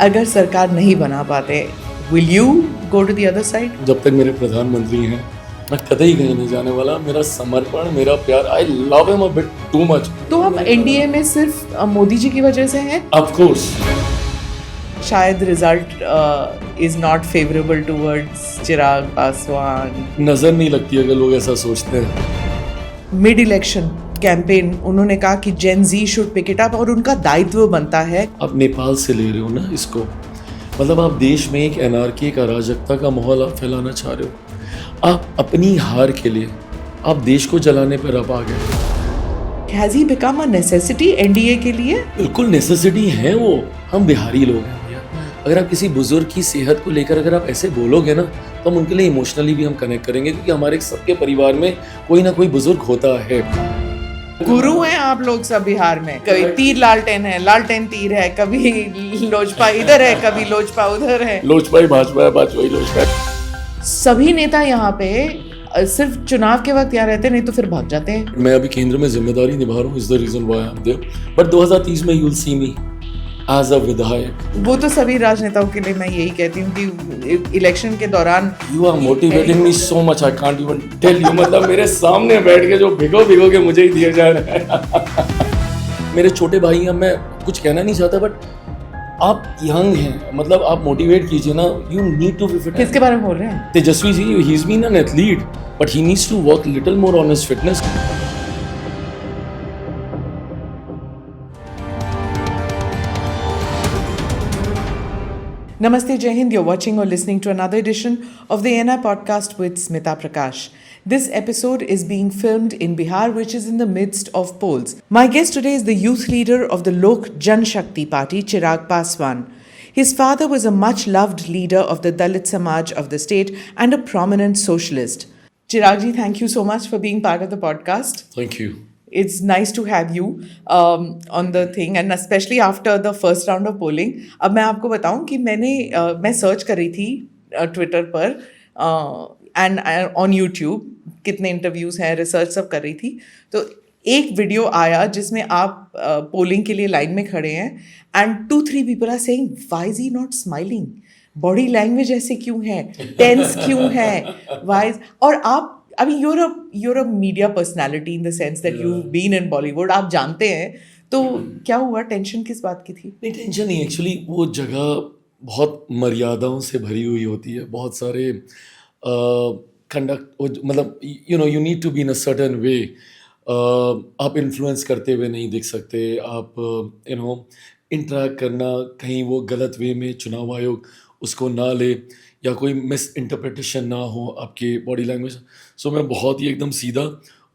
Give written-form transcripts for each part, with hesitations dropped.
अगर सरकार नहीं बना पाते, will you go to the other side? जब तक मेरे प्रधानमंत्री हैं मैं कतई कहीं नहीं जाने वाला। मेरा समर्पण, मेरा प्यार, I love him a bit too much. तो हम एनडीए में सिर्फ मोदी जी की वजह से हैं? Of course. शायद result is not favourable towards Chirag Paswan. नजर नहीं लगती अगर लोग ऐसा सोचते हैं। मिड इलेक्शन कैंपेन उन्होंने कहा कि जेन जी शुड पिक इट अप और उनका दायित्व बनता है। आप नेपाल से ले रहे हो ना इसको, मतलब आप देश में एक एनआरकी, एक अराजकता का माहौल आप फैलाना चाह रहे हो। आप अपनी हार के लिए आप देश को जलाने पर आप आ गए। Has he become a necessity NDA के लिए? बिल्कुल नेसेसिटी है वो। हम बिहारी लोग हैं भैया। अगर आप किसी बुजुर्ग की सेहत को लेकर अगर आप ऐसे बोलोगे ना तो हम उनके लिए इमोशनली भी हम कनेक्ट करेंगे, क्योंकि हमारे सबके परिवार में कोई ना कोई बुजुर्ग होता है। गुरु हैं आप लोग सब बिहार में। कभी तीर लालटेन है, लालटेन तीर है, कभी लोजपा इधर है, कभी लोजपा उधर है। लोजपा ही भाजपा है, भाजपा ही लोजपा है। सभी नेता यहाँ पे सिर्फ चुनाव के वक्त यहाँ रहते, नहीं तो फिर भाग जाते हैं। मैं अभी केंद्र में जिम्मेदारी निभा रहा हूँ, is the reason why I am there. But 2030 में you will see me as a विधायक। वो तो सभी राजनेताओं के लिए मैं यही कहती हूँ कि इलेक्शन के दौरान you are motivating me so much, I can't even tell you. मतलब मेरे सामने बैठ के जो भिगो भिगो के मुझे ही दिया जा रहा है। मेरे छोटे भाई हैं, मैं कुछ कहना नहीं चाहता, बट आप यंग हैं, मतलब आप मोटिवेट कीजिए ना। You need to be fit. किसके बारे में बोल रहे हैं? Tejashwi ji, he is been an athlete but he needs to work little more on his fitness. Namaste, Jai Hind. You're watching or listening to another edition of the NI podcast with Smita Prakash. This episode is being filmed in Bihar, which is in the midst of polls. My guest today is the youth leader of the Lok Janshakti Party, Chirag Paswan. His father was a much-loved leader of the Dalit Samaj of the state and a prominent socialist. Chirag ji, thank you so much for being part of the podcast. Thank you. It's nice to have you on the thing, and especially after the first round of polling. अब मैं आपको बताऊं कि मैं search कर रही थी Twitter पर एंड ऑन यूट्यूब, कितने इंटरव्यूज़ हैं, रिसर्च सब कर रही थी, तो एक वीडियो आया जिसमें आप पोलिंग के लिए लाइन में खड़े हैं and 2-3 people are saying why is he not smiling, body language ऐसे क्यों है, टेंस क्यों है, व्हाई। और आप I mean, you're a media personality in the sense that you've been in Bollywood. आप जानते हैं, तो क्या हुआ? टेंशन किस बात की थी? नहीं, टेंशन नहीं। एक्चुअली वो जगह बहुत मर्यादाओं से भरी हुई होती है। बहुत सारे कंडक्ट, मतलब you need to be in a certain way. आप इन्फ्लुएंस करते हुए नहीं दिख सकते। आप इंटरेक्ट करना कहीं वो गलत वे में चुनाव आयोग उसको ना ले या कोई मिस इंटरप्रिटेशन ना हो आपकी बॉडी लैंग्वेज। सो मैं बहुत ही एकदम सीधा,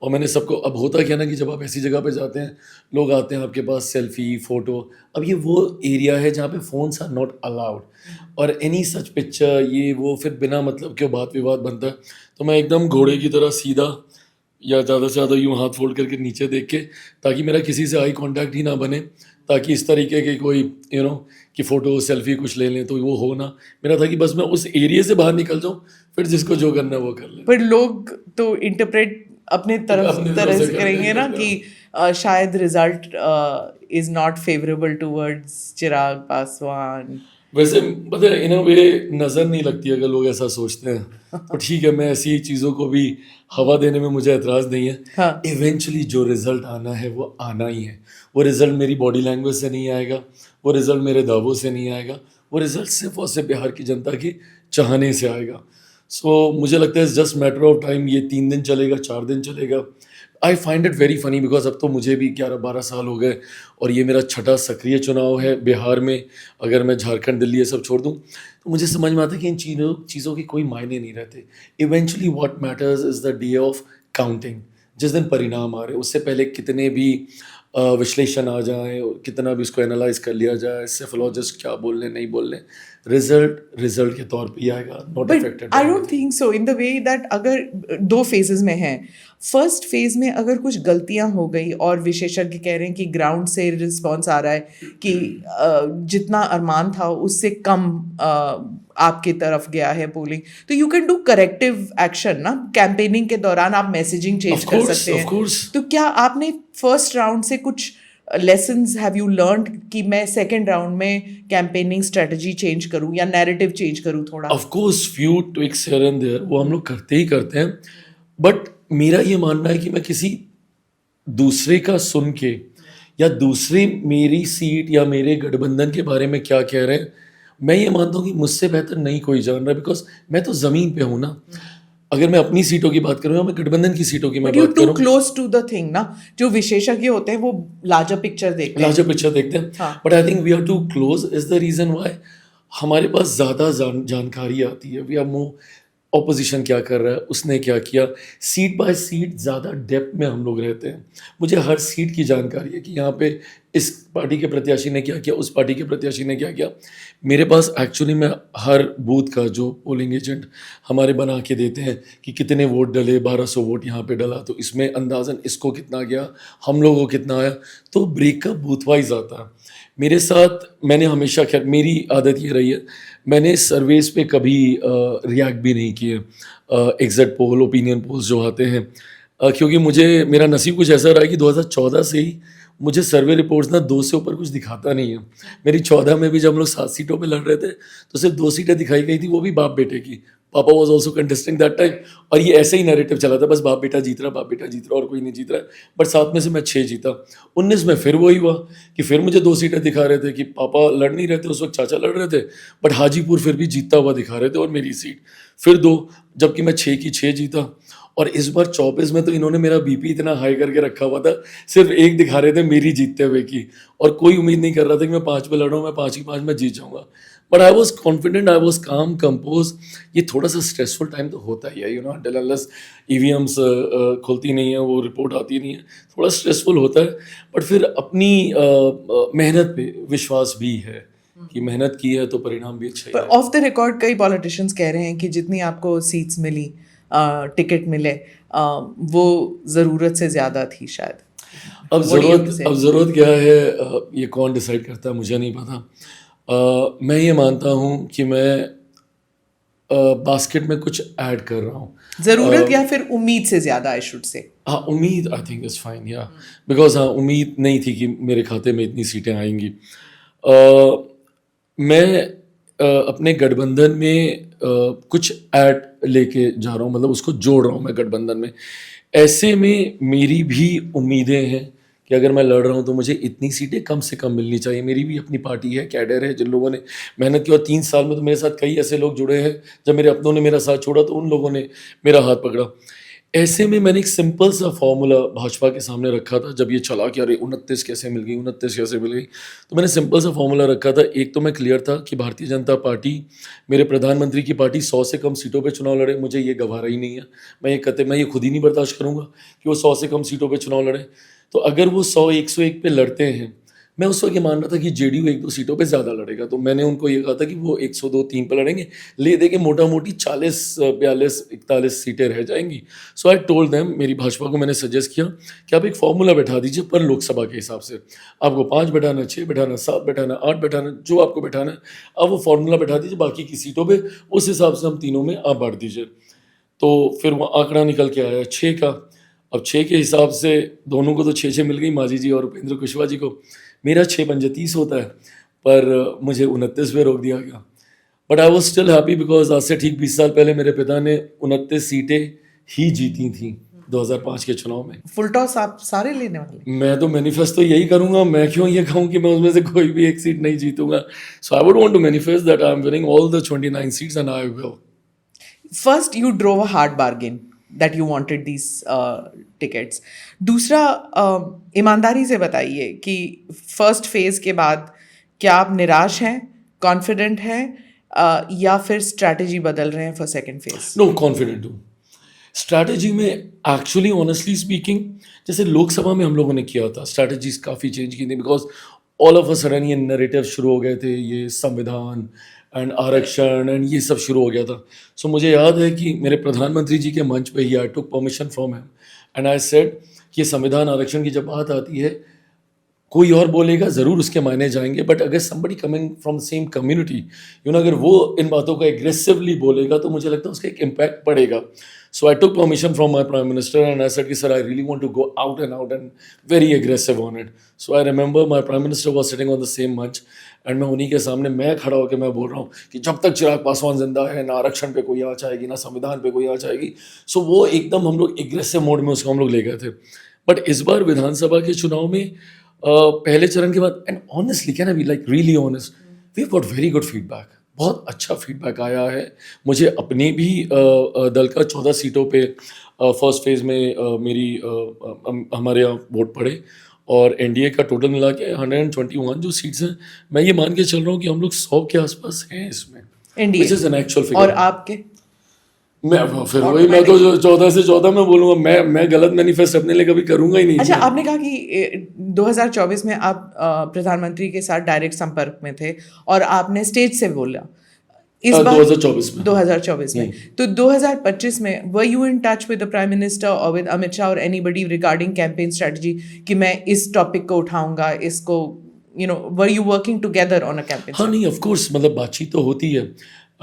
और मैंने सबको, अब होता क्या ना कि जब आप ऐसी जगह पे जाते हैं, लोग आते हैं आपके पास सेल्फी फ़ोटो। अब ये वो एरिया है जहाँ पे फ़ोन्स आर नॉट अलाउड, और एनी सच पिक्चर ये वो फिर बिना मतलब के बात विवाद बनता है। तो मैं एकदम घोड़े की तरह सीधा, या ज़्यादा से ज़्यादा यूँ हाथ फोल्ड करके नीचे देख के, ताकि मेरा किसी से आई कांटेक्ट ही ना बने, ताकि इस तरीके के कोई कि फ़ोटो सेल्फी कुछ ले लें तो वो हो ना। मेरा था कि बस मैं उस एरिया से बाहर निकल जाऊँ, फिर जिसको जो करना है वो कर ले। पर लोग तो इंटरप्रेट अपने तरह से करेंगे ना कि शायद result is not favourable towards Chirag Paswan. वैसे पता है, इन अ वे नज़र नहीं लगती अगर लोग ऐसा सोचते हैं, तो ठीक है, मैं ऐसी चीज़ों को भी हवा देने में मुझे एतराज़ नहीं है। हाँ। इवेंचुअली जो रिज़ल्ट आना है वो आना ही है। वो रिज़ल्ट मेरी बॉडी लैंग्वेज से नहीं आएगा, वो रिज़ल्ट मेरे दावों से नहीं आएगा, वो रिज़ल्ट सिर्फ और सिर्फ बिहार की जनता की चाहने से आएगा। सो मुझे लगता है जस्ट मैटर ऑफ टाइम। ये 3 दिन चलेगा, 4 दिन चलेगा। I find it very funny because अब तो मुझे भी 11-12 साल हो गए, और ये मेरा 6ठा सक्रिय चुनाव है बिहार में। अगर मैं झारखंड, दिल्ली ये सब छोड़ दूँ तो मुझे समझ में आता है कि इन चीज़ों के कोई मायने नहीं रहते। Eventually what matters is the day of counting, जिस दिन परिणाम आ रहे हैं। उससे पहले कितने भी विश्लेषण आ जाए, कितना भी उसको एनालाइज कर लिया जाए, सेफोलॉजिस्ट क्या बोल रहे नहीं बोल रहे, रिजल्ट के तौर पे ही आएगा, not affected. I don't think so in the way that अगर 2 फेजेस में है, फर्स्ट फेज में अगर कुछ गलतियां हो गई और विशेषज्ञ कह रहे हैं कि ग्राउंड से रिस्पॉन्स आ रहा है कि जितना अरमान था उससे कम आपके तरफ गया है पोलिंग, तो you can do corrective action ना। कैंपेनिंग के दौरान आप मैसेजिंग चेंज कर सकते हैं। तो क्या आपने फर्स्ट राउंड से कुछ लेसन्स हैव यू लर्नड कि मैं सेकेंड राउंड में कैंपेनिंग स्ट्रेटजी चेंज करूँ या नैरेटिव चेंज करूँ थोड़ा? Of course few tweaks here and there वो हम लोग करते ही करते हैं, बट मेरा ये मानना है कि मैं किसी दूसरे का सुन के या दूसरे मेरी सीट या मेरे गठबंधन के बारे में क्या कह रहे हैं, मैं ये मानता हूँ कि मुझसे बेहतर नहीं कोई जान रहा, बिकॉज मैं तो ज़मीन पे हूँ ना। अगर मैं अपनी सीटों की बात करूँ या मैं गठबंधन की सीटों की मैं बट यू बात टू करूँ, क्लोज टू द थिंग ना, जो विशेषज्ञ होते हैं वो लार्जर पिक्चर देखते हैं। लार्जर पिक्चर देखते हैं, हाँ। But I think we are too close is the reason why हमारे पास ज़्यादा जानकारी आती है। वी आर मोर ऑपोजिशन क्या कर रहा है, उसने क्या किया, सीट बाय सीट ज़्यादा डेप्थ में हम लोग रहते हैं। मुझे हर सीट की जानकारी है कि यहाँ पे इस पार्टी के प्रत्याशी ने क्या किया, उस पार्टी के प्रत्याशी ने क्या किया। मेरे पास एक्चुअली में हर बूथ का जो पोलिंग एजेंट हमारे बना के देते हैं कि कितने वोट डले, 1200 वोट यहाँ पे डला, तो इसमें अंदाज़न इसको कितना गया, हम लोगों को कितना आया, तो ब्रेकअप बूथ वाइज आता है। मेरे साथ मैंने हमेशा, खैर मेरी आदत ये रही है, मैंने सर्वेस पे कभी रिएक्ट भी नहीं किए, एग्जिट पोल, ओपिनियन पोल्स जो आते हैं, क्योंकि मुझे मेरा नसीब कुछ ऐसा रहा है कि 2014 से ही मुझे सर्वे रिपोर्ट्स ना 2 से ऊपर कुछ दिखाता नहीं है। मेरी 14 में भी जब हम लोग 7 सीटों पे लड़ रहे थे तो सिर्फ 2 सीटें दिखाई गई थी, वो भी बाप बेटे की। पापा was also contesting that time, और ये ऐसे ही नैरेटिव चला था, बस बाप बेटा जीत रहा, बाप बेटा जीत रहा और कोई नहीं जीत रहा है। बट 7 में से मैं 6 जीता। 19 में फिर वही हुआ कि फिर मुझे 2 सीटें दिखा रहे थे कि पापा लड़ नहीं रहे थे, उस वक्त चाचा लड़ रहे थे, बट हाजीपुर फिर भी जीतता हुआ दिखा रहे थे और मेरी सीट फिर 2, जबकि मैं 6 की 6 जीता। और इस बार 24 में तो इन्होंने मेरा बीपी इतना हाई करके रखा हुआ था, सिर्फ 1 दिखा रहे थे मेरी जीतते हुए की, और कोई उम्मीद नहीं कर रहा था कि मैं 5 पे लड़ रहा हूँ, मैं 5 की 5 में जीत जाऊँगा। But I was confident, I was काम, कंपोज। ये थोड़ा सा स्ट्रेसफुल टाइम तो होता ही है, you no, until unless EVMs खुलती नहीं है, वो रिपोर्ट आती नहीं है, थोड़ा स्ट्रेसफुल होता है। बट फिर अपनी मेहनत पे विश्वास भी है कि मेहनत की है तो परिणाम भी अच्छा ही पर है। ऑफ द रिकॉर्ड कई पॉलिटिशियंस कह रहे हैं कि जितनी आपको सीट्स मिली, टिकट मिले, वो ज़रूरत से ज़्यादा थी शायद। अब What do you have to say? ज़रूरत क्या है, ये कौन डिसाइड करता है मुझे नहीं पता। मैं ये मानता हूँ कि मैं बास्केट में कुछ ऐड कर रहा हूँ। ज़रूरत या फिर उम्मीद से ज़्यादा, आई शुड से। हाँ, उम्मीद आई थिंक इज़ फाइन, या बिकॉज हाँ, उम्मीद नहीं थी कि मेरे खाते में इतनी सीटें आएंगी। मैं अपने गठबंधन में कुछ ऐड लेके जा रहा हूँ, मतलब उसको जोड़ रहा हूँ मैं गठबंधन में। ऐसे में मेरी भी उम्मीदें हैं कि अगर मैं लड़ रहा हूँ तो मुझे इतनी सीटें कम से कम मिलनी चाहिए। मेरी भी अपनी पार्टी है, कैडर है, जिन लोगों ने मेहनत की, और 3 साल में तो मेरे साथ कई ऐसे लोग जुड़े हैं, जब मेरे अपनों ने मेरा साथ छोड़ा तो उन लोगों ने मेरा हाथ पकड़ा। ऐसे में मैंने एक सिंपल सा फॉर्मूला भाजपा के सामने रखा था, जब ये चला कि अरे 29 कैसे मिल गई, 29 कैसे मिल गई, तो मैंने सिंपल सा फॉर्मूला रखा था। एक तो मैं क्लियर था कि भारतीय जनता पार्टी, मेरे प्रधानमंत्री की पार्टी 100 से कम सीटों पे चुनाव लड़े, मुझे ये गवारा ही नहीं है। मैं ये खुद ही नहीं बर्दाश्त करूंगा कि वो 100 से कम सीटों पे चुनाव लड़े। तो अगर वो 100, 101 पे लड़ते हैं, मैं उस वक्त ये मान रहा था कि जेडीयू 1-2 सीटों पे ज़्यादा लड़ेगा, तो मैंने उनको ये कहा था कि वो 102-3 पे लड़ेंगे, ले दे के मोटा मोटी 40, 42, 41 सीटें रह जाएंगी। सो आई टोल्ड देम, मेरी भाजपा को मैंने सजेस्ट किया कि आप एक फॉर्मूला बैठा दीजिए पर लोकसभा के हिसाब से, आपको 5 बैठाना, 6 बैठाना, 7 बैठाना, 8 बैठाना, जो आपको बैठाना है आप वो फॉर्मूला बैठा दीजिए, बाकी की सीटों पर उस हिसाब से हम तीनों में आप बांट दीजिए। तो फिर वो आंकड़ा निकल के आया 6 का। अब 6 के हिसाब से दोनों को तो 6-6 मिल गई, मांझी जी और उपेंद्र कुशवाहा जी को। मेरा 6 पंजे 30 होता है, पर मुझे 29 पे रोक दिया गया। But I was still happy because आज से ठीक 20 साल पहले मेरे पिता ने 29 सीटें ही जीती थी 2005 के चुनाव में। फुल टॉस आप सारे लेने वाले? मैं तो मैनिफेस्ट तो यही करूंगा, मैं क्यों ये कहूँ कि मैं उसमें से कोई भी एक सीट नहीं जीतूंगा। So I would want to manifest that I am winning all the 29 seats and I will. First you drove a hard bargain that you wanted these tickets. दूसरा, ईमानदारी से बताइए कि फर्स्ट फेज के बाद क्या आप निराश हैं, कॉन्फिडेंट हैं, या फिर स्ट्रैटेजी बदल रहे हैं for second phase? No, confident हूँ। स्ट्रैटेजी में एक्चुअली ऑनेस्टली स्पीकिंग, जैसे लोकसभा में हम लोगों ने किया था, स्ट्रैटेजीज काफ़ी चेंज की थी, because all of a sudden ये नैरेटिव शुरू हो गए थे, ये संविधान एंड आरक्षण एंड ये सब शुरू हो गया था। सो मुझे याद है कि मेरे प्रधानमंत्री जी के मंच पे ही I took permission from him and I said कि ये संविधान आरक्षण की जब बात आती है, कोई और बोलेगा ज़रूर उसके मायने जाएंगे, बट अगर somebody coming from same community, अगर वो इन बातों को एग्रेसिवली बोलेगा तो मुझे लगता है उसका एक इम्पैक्ट पड़ेगा. So I took permission from my prime minister and I said कि sir, I really want to go out and very aggressive on it. So I remember my prime minister was sitting on the same मंच and मैं उन्हीं के सामने मैं खड़ा होकर मैं बोल रहा हूँ कि जब तक चिराग पासवान जिंदा है ना आरक्षण पे कोई आँच आएगी ना संविधान पे कोई आँच आएगी. सो वो एकदम हम लोग एग्रेसिव मोड में उसको हम लोग ले गए थे. बट इस बार विधानसभा के चुनाव में पहले चरण के बाद, and honestly can I be like really honest, we got very good feedback. बहुत अच्छा फीडबैक आया है. मुझे अपने भी दल का 14 सीटों पे फर्स्ट फेज में हमारे यहाँ वोट पड़े और एनडीए का टोटल मिला के 121 जो सीट्स हैं, मैं ये मान के चल रहा हूँ कि हम लोग 100 के आसपास हैं इसमें, NDA, which is an actual figure. और आपके मैं तो 14 से 14 में बोलूंगा. मैं गलत मैनिफेस्ट अपने लिए कभी करूंगा ही नहीं. अच्छा, आपने कहा कि 2024 में आप प्रधानमंत्री के साथ डायरेक्ट संपर्क में थे और आपने स्टेज से बोला. इस बार 2024 में तो 2025 में were you in touch with the prime minister और विद अमित शाह और एनीबडी रिगार्डिंग कैंपेन स्ट्रेटजी कि मैं इस टॉपिक को उठाऊंगा, इसको were you working together on a campaign? हाँ, नहीं, ऑफ कोर्स, मतलब बातचीत तो होती है.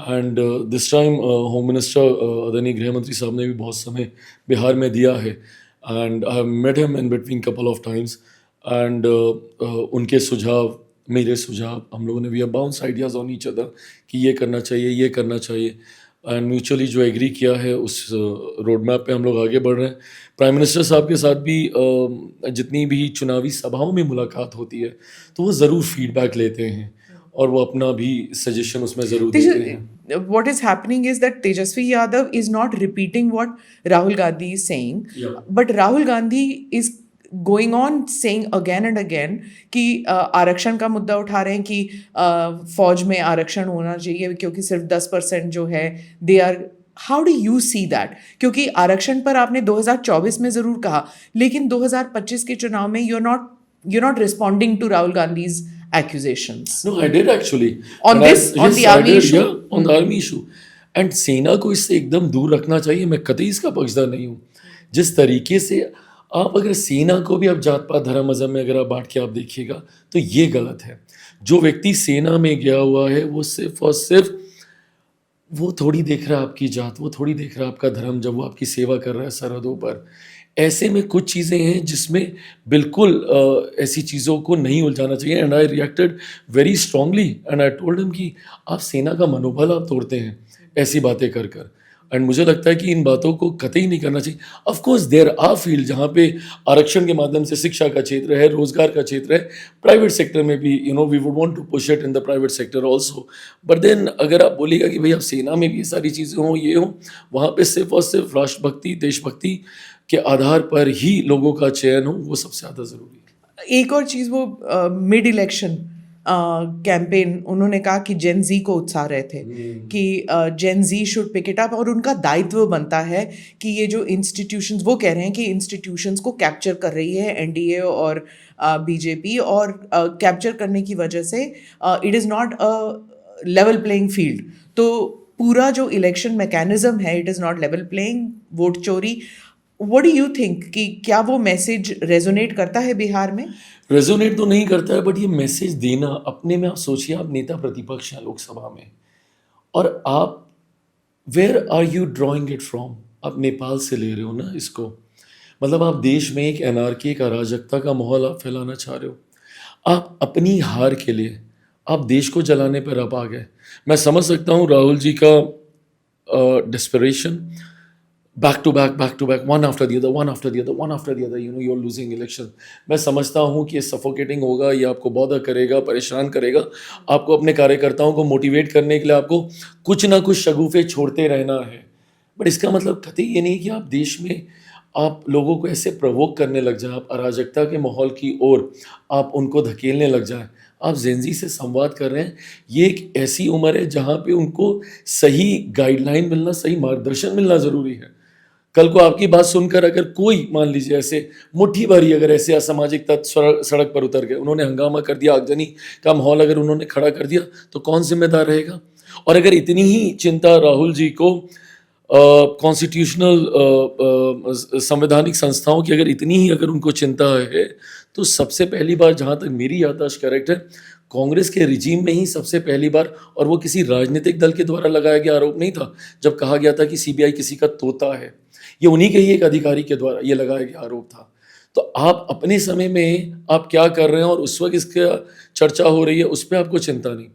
And this time home minister आदरणीय गृह मंत्री साहब ने भी बहुत समय बिहार में दिया है and I have met him in between couple of times and उनके सुझाव, मेरे सुझाव, हम लोगों ने we have bounce ideas on each other कि ये करना चाहिए एंड म्यूचुअली जो एग्री किया है उस रोड मैप पे हम लोग आगे बढ़ रहे हैं. प्राइम मिनिस्टर साहब के साथ भी जितनी भी चुनावी सभाओं में मुलाकात होती है तो वो ज़रूर फीडबैक लेते हैं और वो अपना भी सजेशन उसमें ज़रूर देते हैं. What is happening is that Tejasvi Yadav is not repeating what Rahul Gandhi is saying, but Rahul Gandhi is going on saying again and again कि आरक्षण का मुद्दा उठा रहे हैं कि फौज में आरक्षण होना चाहिए क्योंकि सिर्फ 10% जो है they are. How do you see that? क्योंकि आरक्षण पर आपने 2024 में ज़रूर कहा, लेकिन 2025 के चुनाव में you're not responding to Rahul Gandhi's accusations. No, I did actually. On the army issue? Yeah, on the army issue. And सेना को इससे एकदम दूर रखना चाहिए. मैं कतई इसका पक्षधर नहीं हूँ. जिस तरीके से आप अगर सेना को भी आप जात पात धर्म मजहब में अगर आप बांट के आप देखिएगा तो ये गलत है. जो व्यक्ति सेना में गया हुआ है वो सिर्फ और सिर्फ वो थोड़ी देख रहा है आपकी जात, वो थोड़ी देख रहा है आपका धर्म जब वो आपकी सेवा कर रहा है सरहदों पर. ऐसे में कुछ चीज़ें हैं जिसमें बिल्कुल ऐसी चीज़ों को नहीं उलझाना चाहिए. And I reacted very strongly and I told him कि आप सेना का मनोबल आप तोड़ते हैं ऐसी बातें कर कर. एंड मुझे लगता है कि इन बातों को कतई नहीं करना चाहिए. Of course there are field जहाँ पे आरक्षण के माध्यम से शिक्षा का क्षेत्र है, रोजगार का क्षेत्र है, प्राइवेट सेक्टर में भी we would want to push it in the private sector also. But then अगर आप बोलिएगा कि भाई आप सेना में भी ये सारी चीज़ें हों, ये हों, वहाँ पे सिर्फ और सिर्फ राष्ट्रभक्ति, देशभक्ति के आधार पर ही लोगों का चयन हो, वो सबसे ज़्यादा ज़रूरी है. एक और चीज़, वो मिड इलेक्शन कैंपेन उन्होंने कहा कि जेन जी को उत्साह रहे थे कि जेन जी शुड पिक इट अप और उनका दायित्व बनता है कि ये जो इंस्टीट्यूशंस, वो कह रहे हैं कि इंस्टीट्यूशंस को कैप्चर कर रही है एनडीए और बीजेपी और कैप्चर करने की वजह से it is not a level playing field. तो पूरा जो इलेक्शन मैकेनिज्म है it is not level playing, vote चोरी. What do you think कि क्या वो मैसेज रेजोनेट करता है बिहार में? रेजोनेट तो नहीं करता है, बट ये मैसेज देना अपने में, आप सोचिए आप नेता प्रतिपक्ष हैं लोकसभा में और आप where are you drawing it from? आप नेपाल से ले रहे हो ना इसको. मतलब आप देश में एक एनआरकी, एक अराजकता का माहौल आप फैलाना चाह रहे हो. आप अपनी हार के लिए आप देश को जलाने पर आप आ गए. मैं समझ सकता हूँ राहुल जी का desperation. Back to back, one after the other, you're losing election. मैं समझता हूँ कि ये सफोकेटिंग होगा, ये आपको बॉदर करेगा, परेशान करेगा. आपको अपने कार्यकर्ताओं को मोटिवेट करने के लिए आपको कुछ ना कुछ शगुफे छोड़ते रहना है. बट इसका मतलब कतई ये नहीं कि आप देश में आप लोगों को ऐसे प्रवोक करने लग जाए, आप अराजकता के माहौल की ओर आप उनको धकेलने लग जाए. आप जेनजी से संवाद कर रहे हैं. ये एक ऐसी उम्र है जहाँ पे उनको सही गाइडलाइन मिलना, सही मार्गदर्शन मिलना ज़रूरी है. कल को आपकी बात सुनकर अगर कोई, मान लीजिए ऐसे मुट्ठी भरी अगर ऐसे असामाजिक तत्व सड़क पर उतर गए, उन्होंने हंगामा कर दिया, आगजनी का माहौल अगर उन्होंने खड़ा कर दिया, तो कौन जिम्मेदार रहेगा? और अगर इतनी ही चिंता राहुल जी को कॉन्स्टिट्यूशनल संवैधानिक संस्थाओं की अगर इतनी ही अगर उनको चिंता है, तो सबसे पहली बार जहाँ तक मेरी याददाश्त करेक्ट है, कांग्रेस के रिजीम में ही सबसे पहली बार, और वो किसी राजनीतिक दल के द्वारा लगाया गया आरोप नहीं था, जब कहा गया था कि सीबीआई किसी का तोता है, ये उन्हीं के ही एक अधिकारी के द्वारा ये लगाया गया आरोप था। तो आप अपने समय में आप क्या कर रहे हैं और उस वक्त इसका चर्चा हो रही है, उस पर आपको चिंता नहीं।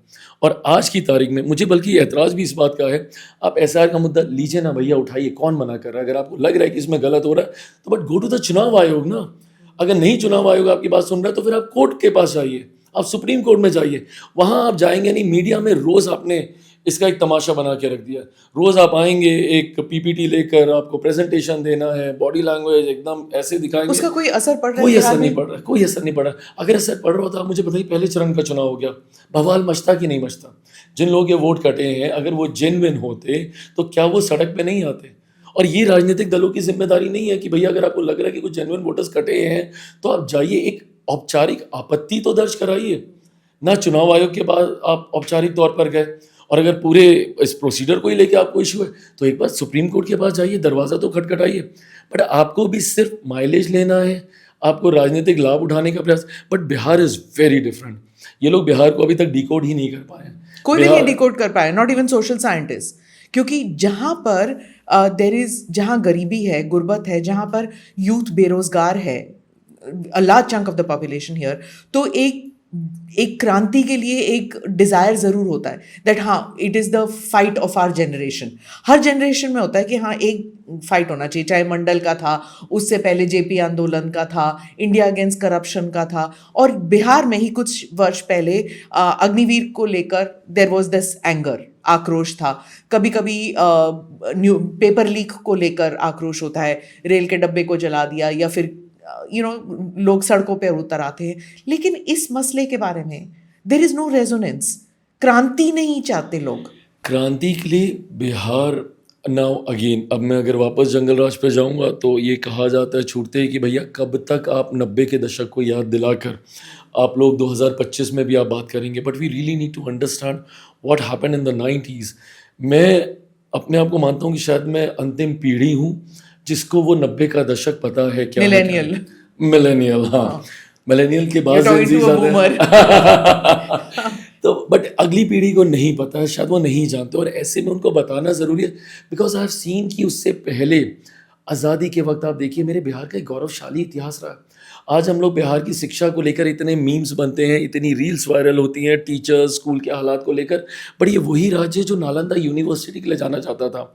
और आज की तारीख में मुझे बल्कि एतराज़ भी इस बात का है, आप एसआईआर का मुद्दा लीजिए ना भैया, उठाइए, कौन मना कर रहा है? अगर आपको लग रहा है कि इसमें गलत हो रहा है तो बट गो टू द चुनाव आयोग ना। अगर नहीं चुनाव आयोग आपकी बात सुन रहा है तो फिर आप कोर्ट के पास जाइए, आप सुप्रीम कोर्ट में जाइए, वहाँ आप जाएंगे नहीं। मीडिया में रोज़ आपने इसका एक तमाशा बना के रख दिया। रोज़ आप आएंगे एक पीपीटी लेकर, आपको प्रेजेंटेशन देना है, बॉडी लैंग्वेज एकदम ऐसे दिखाएंगे, उसका कोई असर पड़ रहा है? कोई असर नहीं पड़ रहा, कोई असर नहीं पड़ रहा। अगर असर पड़ रहा होता, आप मुझे बताइए, पहले चरण का चुनाव हो गया, बवाल मचता कि नहीं मचता? जिन लोगों के वोट कटे हैं, अगर वो जेन्युइन होते तो क्या वो सड़क पे नहीं आते? और ये राजनीतिक दलों की जिम्मेदारी नहीं है कि भैया अगर आपको लग रहा है कि कुछ जेन्युइन वोटर्स कटे हैं तो आप जाइए, एक औपचारिक आपत्ति तो दर्ज कराइए ना। चुनाव आयोग के बाद आप औपचारिक तौर पर गए, और अगर पूरे इस प्रोसीजर को ही लेके आपको इशू है तो एक बार सुप्रीम कोर्ट के पास जाइए, दरवाज़ा तो खटखटाइए। बट आपको भी सिर्फ माइलेज लेना है, आपको राजनीतिक लाभ उठाने का प्रयास। But Bihar is very different. ये लोग बिहार को अभी तक डिकोड ही नहीं कर पाए। कोई भी नहीं डिकोड कर पाया, नॉट इवन सोशल साइंटिस्ट। क्योंकि जहाँ पर जहाँ गरीबी है, गुर्बत है, जहाँ पर यूथ बेरोजगार है, a large chunk of the population here, तो एक क्रांति के लिए एक डिज़ायर ज़रूर होता है दैट हाँ it is the fight of our generation. हर जनरेशन में होता है कि हाँ एक फाइट होना चाहिए, चाहे मंडल का था, उससे पहले जेपी आंदोलन का था, इंडिया अगेंस्ट करप्शन का था, और बिहार में ही कुछ वर्ष पहले अग्निवीर को लेकर देयर वाज दिस एंगर, आक्रोश था। कभी कभी न्यू पेपर लीक को लेकर आक्रोश होता है, रेल के डब्बे को जला दिया, या फिर लोग सड़कों पे उतर आते हैं। लेकिन इस मसले के बारे में देयर इज नो रेजोनेंस। क्रांति नहीं चाहते लोग। क्रांति के लिए बिहार नाउ अगेन, अब मैं अगर वापस जंगल राज पे जाऊंगा तो ये कहा जाता है छूटते ही कि भैया कब तक आप 90 के दशक को याद दिलाकर आप लोग 2025 में भी आप बात करेंगे। But we really need to understand what happened in the 90s। मैं अपने आप को मानता हूँ कि शायद मैं अंतिम पीढ़ी हूँ जिसको वो 90 का दशक पता है। क्या मिलेनियल? मिलेनियल, हाँ। मिलेनियल के बाद तो बट अगली पीढ़ी को नहीं पता है, शायद वो नहीं जानते, और ऐसे में उनको बताना ज़रूरी है। बिकॉज आई हैव सीन कि उससे पहले आज़ादी के वक्त आप देखिए मेरे बिहार का एक गौरवशाली इतिहास रहा। आज हम लोग बिहार की शिक्षा को लेकर इतने मीम्स बनते हैं, इतनी रील्स वायरल होती हैं टीचर्स स्कूल के हालात को लेकर, बट ये वही राज्य जो नालंदा यूनिवर्सिटी के लिए जाना चाहता था।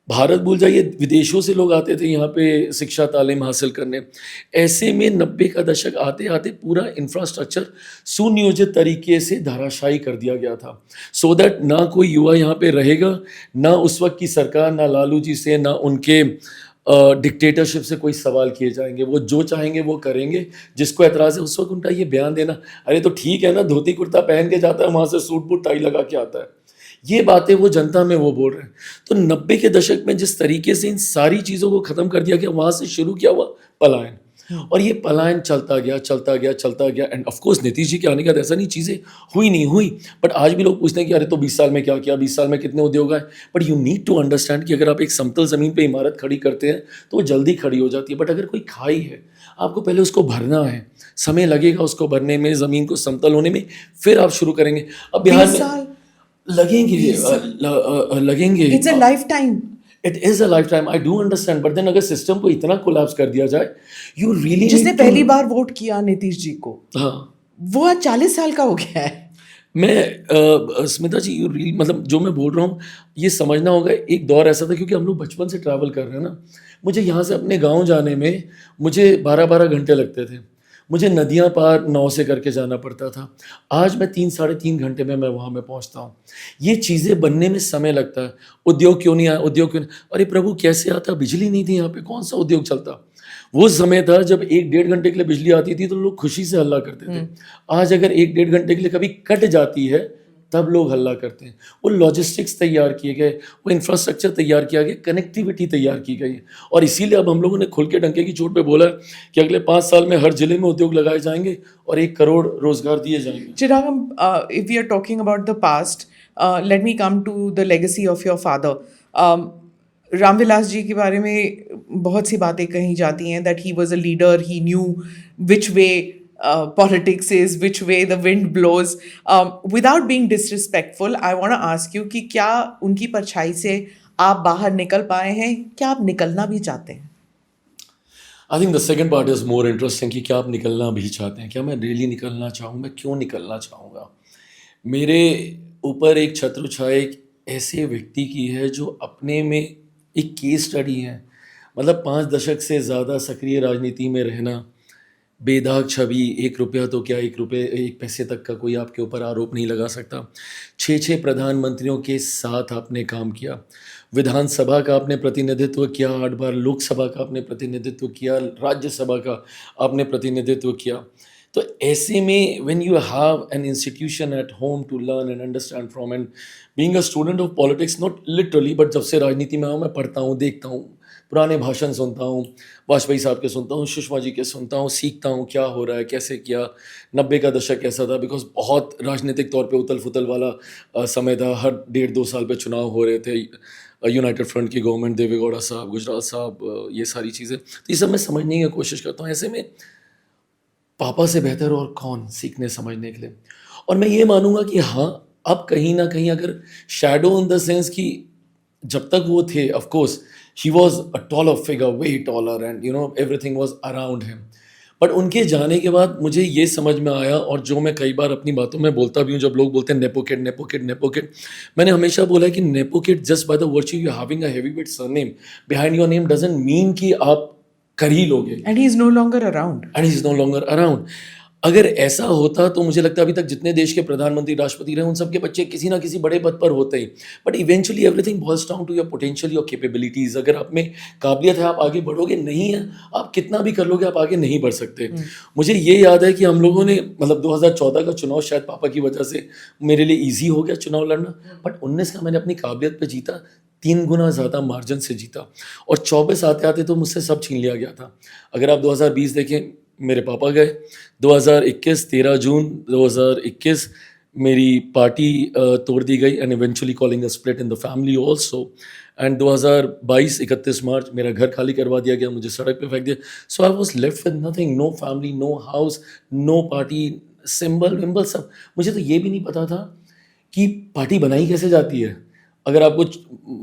भारत भूल जाइए, विदेशों से लोग आते थे यहाँ पे शिक्षा तालीम हासिल करने। ऐसे में 90 का दशक आते आते पूरा इंफ्रास्ट्रक्चर सुनियोजित तरीके से धराशायी कर दिया गया था, सो दैट ना कोई युवा यहाँ पे रहेगा, ना उस वक्त की सरकार, ना लालू जी से, ना उनके डिक्टेटरशिप से कोई सवाल किए जाएंगे। वो जो चाहेंगे वो करेंगे। जिसको एतराज़ है उस वक्त उनका ये बयान देना, अरे तो ठीक है ना, धोती कुर्ता पहन के जाता है, वहाँ से सूट बूट टाई लगा के आता है, ये बातें वो जनता में वो बोल रहे हैं। तो 90 के दशक में जिस तरीके से इन सारी चीज़ों को ख़त्म कर दिया गया, वहाँ से शुरू किया हुआ पलायन, और ये पलायन चलता गया चलता गया चलता गया। End of course Nitish ji के आने के बाद ऐसा नहीं चीज़ें हुई नहीं हुई, बट आज भी लोग पूछते हैं कि अरे तो 20 साल में क्या किया, 20 साल में कितने उद्योग आए। But you need to understand कि अगर आप एक समतल ज़मीन पे इमारत खड़ी करते हैं तो वो जल्दी खड़ी हो जाती है, बट अगर कोई खाई है आपको पहले उसको भरना है, समय लगेगा उसको भरने में, ज़मीन को समतल होने में, फिर आप शुरू करेंगे। अब बिहार में लगेंगे it's a life time. It is a life time, I do understand, but then अगर सिस्टम को इतना कोलैप्स कर दिया जाए, यू रियली जिसने पहली बार वोट किया नीतीश जी को, हाँ, वो आज 40 साल का हो गया है। मैं स्मिता जी, यू रियली, मतलब जो मैं बोल रहा हूँ ये समझना होगा। एक दौर ऐसा था, क्योंकि हम लोग बचपन से ट्रैवल कर रहे हैं ना, मुझे यहाँ से अपने गाँव जाने में मुझे 12-12 घंटे लगते थे। मुझे नदियाँ पार नाव से करके जाना पड़ता था। आज मैं 3-3.5 घंटे में मैं वहाँ में पहुँचता हूँ। ये चीज़ें बनने में समय लगता है। उद्योग क्यों नहीं आया, उद्योग क्यों नहीं, अरे प्रभु कैसे आता, बिजली नहीं थी यहाँ पे, कौन सा उद्योग चलता। वो समय था जब 1-1.5 घंटे के लिए बिजली आती थी तो लोग खुशी से हल्ला करते थे। आज अगर 1-1.5 घंटे के लिए कभी कट जाती है तब लोग हल्ला करते हैं। वो लॉजिस्टिक्स तैयार किए गए, वो इंफ्रास्ट्रक्चर तैयार किया गया, कनेक्टिविटी तैयार की गई है, और इसीलिए अब हम लोगों ने खुल के डंके की चोट पे बोला कि अगले 5 साल में हर जिले में उद्योग लगाए जाएंगे और 1 करोड़ रोजगार दिए जाएंगे। चिराग, if we are talking about the past, let me come to the legacy of your father. Ramvilas ji के बारे में बहुत सी बातें कही जाती हैं that he was a leader, he knew which way politics is, which way the wind blows. Without being disrespectful, I want to ask you कि क्या उनकी परछाई से आप बाहर निकल पाए हैं, क्या आप निकलना भी चाहते हैं? I think the second part is more interesting कि क्या आप निकलना भी चाहते हैं, क्या मैं रियली निकलना चाहूँ, मैं क्यों निकलना चाहूँगा. मेरे ऊपर एक छत्र छाया एक ऐसे व्यक्ति की है जो अपने में एक केस स्टडी है. मतलब 5 दशक से ज़्यादा सक्रिय राजनीति में रहना, बेदाग छवि, 1 रुपया तो क्या, 1 रुपये 1 पैसे तक का कोई आपके ऊपर आरोप नहीं लगा सकता. 6 प्रधानमंत्रियों के साथ आपने काम किया, विधानसभा का आपने प्रतिनिधित्व किया, 8 बार लोकसभा का आपने प्रतिनिधित्व किया, राज्यसभा का आपने प्रतिनिधित्व किया. तो ऐसे में when you have an institution at home to learn and understand from, and being a student of politics, not literally but जब से राजनीति में आऊँ मैं पढ़ता हूँ, देखता हूँ, पुराने भाषण सुनता हूँ, वाजपेयी साहब के सुनता हूँ, सुषमा जी के सुनता हूँ, सीखता हूँ क्या हो रहा है, कैसे किया, 90 का दशक कैसा था, बिकॉज बहुत राजनीतिक तौर पे उथल फुथल वाला समय था. हर 1.5-2 साल पे चुनाव हो रहे थे, यूनाइटेड फ्रंट की गवर्नमेंट, देवेगौड़ा साहब, गुजराल साहब, ये सारी चीज़ें, तो ये सब मैं समझने की कोशिश करता हूँ. ऐसे में पापा से बेहतर और कौन सीखने समझने के लिए. और मैं ये मानूंगा कि हाँ, अब कहीं ना कहीं अगर शैडो इन द सेंस कि जब तक वो थे, of course he was a taller figure, way taller, and you know everything was around him. But उनके जाने के बाद मुझे ये समझ में आया, और जो मैं कई बार अपनी बातों में बोलता भी हूँ, जब लोग बोलते हैं nepo kid nepo kid nepo kid, मैंने हमेशा बोला है कि nepo kid just by the virtue you having a heavyweight surname behind your name doesn't mean कि आप कर ही लोगे. And he is no longer around. And he is no longer around. अगर ऐसा होता तो मुझे लगता है अभी तक जितने देश के प्रधानमंत्री, राष्ट्रपति रहे, उन सबके बच्चे किसी ना किसी बड़े पद पर होते ही. But eventually everything boils down to your potential, your capabilities. अगर आप में काबिलियत है आप आगे बढ़ोगे, नहीं है आप कितना भी कर लोगे आप आगे नहीं बढ़ सकते. मुझे ये याद है कि हम लोगों ने मतलब 2014 का चुनाव शायद पापा की वजह से मेरे लिए ईजी हो गया चुनाव लड़ना, बट 19 का मैंने अपनी काबिलियत पर जीता, 3 गुना ज़्यादा मार्जिन से जीता. और 24 आते आते तो मुझसे सब छीन लिया गया था. अगर आप 2020 देखें, मेरे पापा गए. 2021 13 जून 2021 मेरी पार्टी तोड़ दी गई, and eventually calling a split in the family also. And 2022 31 मार्च मेरा घर खाली करवा दिया गया, मुझे सड़क पे फेंक दिया. So I was left with nothing, no family, no house, no party, symbol विम्बल सब. मुझे तो ये भी नहीं पता था कि पार्टी बनाई कैसे जाती है. अगर आपको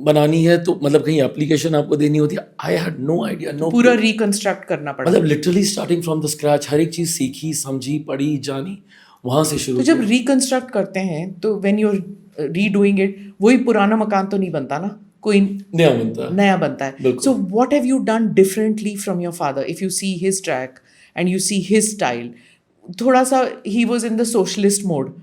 बनानी है तो मतलब कहीं एप्लीकेशन आपको देनी होती है. I had no idea, no. पूरा रिकंस्ट्रक्ट करना पड़ा. मतलब literally starting from the scratch, हर एक चीज़ सीखी, समझी, पढ़ी, जानी, वहाँ से शुरू तो जब रिकंस्ट्रक्ट करते हैं तो when you are redoing it, वही पुराना मकान तो नहीं बनता ना, कोई नया बनता है. So what have you done differently from your father? If you see his track and you see his style, थोड़ा सा he was in the socialist mode.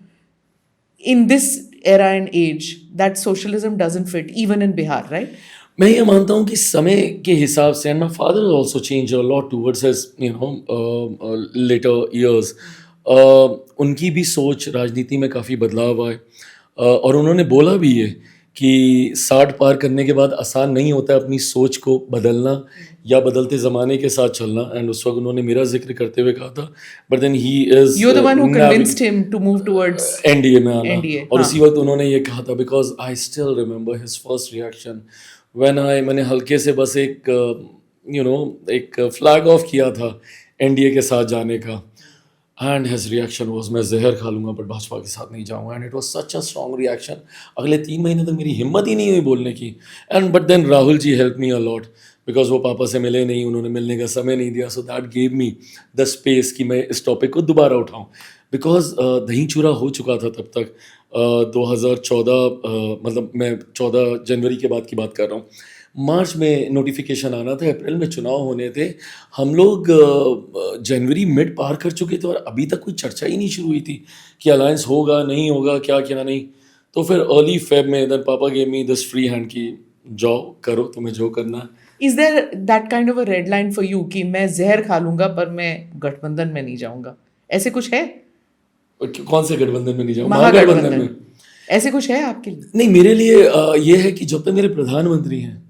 In this era and age, that socialism doesn't fit even in Bihar, right? मैं ये मानता हूँ कि समय के हिसाब से, and my father also change a lot towards his you know later years. उनकी भी सोच राजनीति में काफ़ी बदलाव आए, और उन्होंने बोला भी है कि 60 पार करने के बाद आसान नहीं होता है अपनी सोच को बदलना या बदलते ज़माने के साथ चलना. एंड उस वक्त उन्होंने मेरा जिक्र करते हुए कहा था, but then he is You're the one who convinced him to move towards NDA में आना. NDA, और हाँ. उसी वक्त उन्होंने ये कहा था, because I still remember his first reaction when मैंने हल्के से बस एक यू नो एक फ्लैग ऑफ किया था एनडीए के साथ जाने का, एंड हिज रिएक्शन वाज मैं जहर खा लूँगा बट भाजपा के साथ नहीं जाऊँगा. And it was such a strong reaction. अगले 3 महीने तक मेरी हिम्मत ही नहीं हुई बोलने की. And but then Rahul ji help me a lot, because वो पापा से मिले नहीं, उन्होंने मिलने का समय नहीं दिया. So that gave me the space कि मैं इस टॉपिक को दोबारा उठाऊँ, बिकॉज दही चूरा हो चुका था तब तक. 2014 मतलब मैं 14 जनवरी के बाद की बात कर रहा हूँ. मार्च में नोटिफिकेशन आना था, अप्रैल में चुनाव होने थे. हम लोग जनवरी मिड पार कर चुके थे और अभी तक कोई चर्चा ही नहीं शुरू हुई थी कि अलायंस होगा नहीं होगा, क्या क्या नहीं. तो फिर अर्ली फेब में देन पापा gave me this free hand की जाओ करो तुम्हें जो करना है. Is there that kind of a red line for you कि मैं जहर खा लूंगा पर मैं गठबंधन में नहीं जाऊंगा? ऐसे कुछ है? कौन से गठबंधन में नहीं जाऊँ? महागठबंधन में. ऐसे कुछ है आपके लिए? नहीं, मेरे लिए ये है कि जब तक मेरे प्रधानमंत्री हैं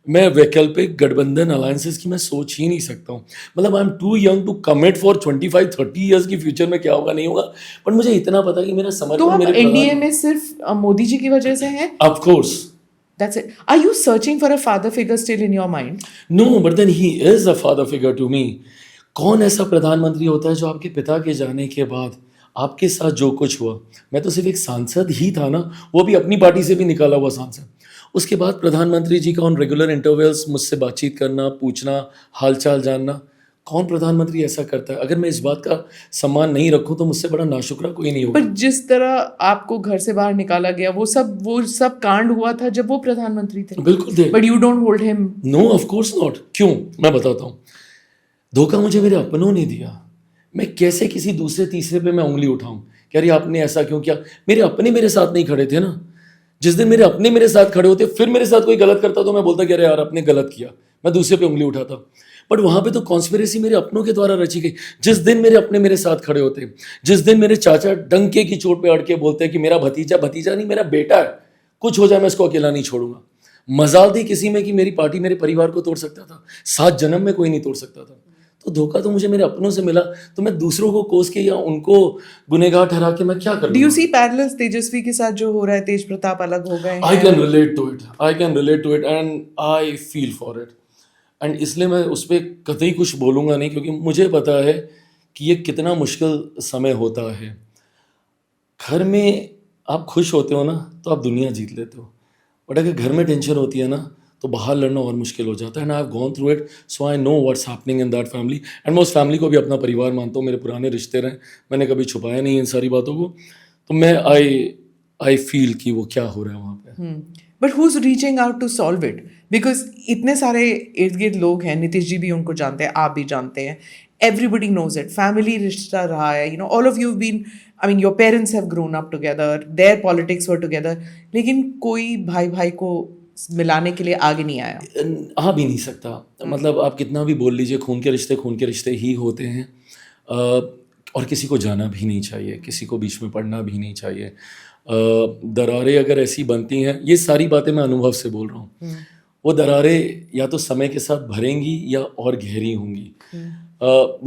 मैं वैकल्पिक गठबंधन अलायंसेस की मैं सोच ही नहीं सकता हूँ. मतलब I am too young to commit for 25-30 years की फ्यूचर में क्या होगा नहीं होगा. बट मुझे इतना पता कि मेरा समर्थन तो आप मेरे एनडीए में सिर्फ मोदी जी की वजह से हैं? Of course That's it. Are you searching for a father figure still in your mind? No but then he is a father figure to me. कौन ऐसा प्रधानमंत्री होता है जो आपके पिता के जाने के बाद आपके साथ जो कुछ हुआ, मैं तो सिर्फ एक सांसद ही था ना, वो भी अपनी पार्टी से भी निकाला हुआ सांसद. उसके बाद प्रधानमंत्री जी का ऑन रेगुलर इंटरवल्स मुझसे बातचीत करना, पूछना, हालचाल जानना, कौन प्रधानमंत्री ऐसा करता है? अगर मैं इस बात का सम्मान नहीं रखूं तो मुझसे बड़ा नाशुक्रा कोई नहीं होगा. पर जिस तरह आपको घर से बाहर निकाला गया, वो सब कांड हुआ था जब वो प्रधानमंत्री थे. बिल्कुल थे. But you don't hold him. No of course not. क्यों? मैं बताता हूँ. धोखा मुझे मेरे अपनों ने दिया. मैं कैसे किसी दूसरे तीसरे पे मैं उंगली उठाऊं कि अरे आपने ऐसा क्यों किया? मेरे अपने मेरे साथ नहीं खड़े थे ना. जिस दिन मेरे अपने मेरे साथ खड़े होते, फिर मेरे साथ कोई गलत करता तो मैं बोलता कि अरे यार आपने गलत किया, मैं दूसरे पे उंगली उठाता. बट वहां पे तो कॉन्स्पिरेसी मेरे अपनों के द्वारा रची गई. जिस दिन मेरे अपने मेरे साथ खड़े होते, जिस दिन मेरे चाचा डंके की चोट पे अड़ के बोलते कि मेरा भतीजा भतीजा नहीं मेरा बेटा है, कुछ हो जाए मैं इसको अकेला नहीं छोड़ूंगा. मजाल थी किसी में कि मेरी पार्टी मेरे परिवार को तोड़ सकता था, 7 जन्म में कोई नहीं तोड़ सकता था. तो धोखा तो मुझे मेरे अपनों से मिला, तो मैं दूसरों को कोस के या उनको गुनहगार ठहरा के मैं क्या करूं? Do you see parallels तेजस्वी के साथ जो हो रहा है? तेज प्रताप अलग हो गए I हैं. can relate to it. I can relate to it and I feel for it. And इसलिए मैं उस पर कतई कुछ बोलूँगा नहीं, क्योंकि मुझे पता है कि ये कितना मुश्किल समय होता है. घर में आप खुश होते हो ना तो आप दुनिया जीत लेते हो, बट अगर घर में टेंशन होती है ना तो बाहर लड़ना और मुश्किल हो जाता है. And I have gone through it, so I know what's happening in that family. And मैं उस फैमिली को भी अपना परिवार मानता हूँ, मेरे पुराने रिश्ते रहे, मैंने कभी छुपाया नहीं इन सारी बातों को. तो मैं आई फील कि वो क्या हो रहा है वहाँ पे. But who is reaching out to solve it? Because इतने सारे इर्द गिर्द लोग हैं, नीतीश जी भी उनको जानते हैं, आप भी जानते हैं, एवरीबडी नोज इट, फैमिली रिश्ता रहा है, you know, all of you been, I mean your parents have grown up together, their politics were together, लेकिन कोई भाई भाई को मिलाने के लिए आगे नहीं आया. आ भी नहीं सकता. मतलब आप कितना भी बोल लीजिए, खून के रिश्ते ही होते हैं. और किसी को जाना भी नहीं चाहिए, किसी को बीच में पड़ना भी नहीं चाहिए. दरारें अगर ऐसी बनती हैं, ये सारी बातें मैं अनुभव से बोल रहा हूँ, वो दरारें या तो समय के साथ भरेंगी या और गहरी होंगी.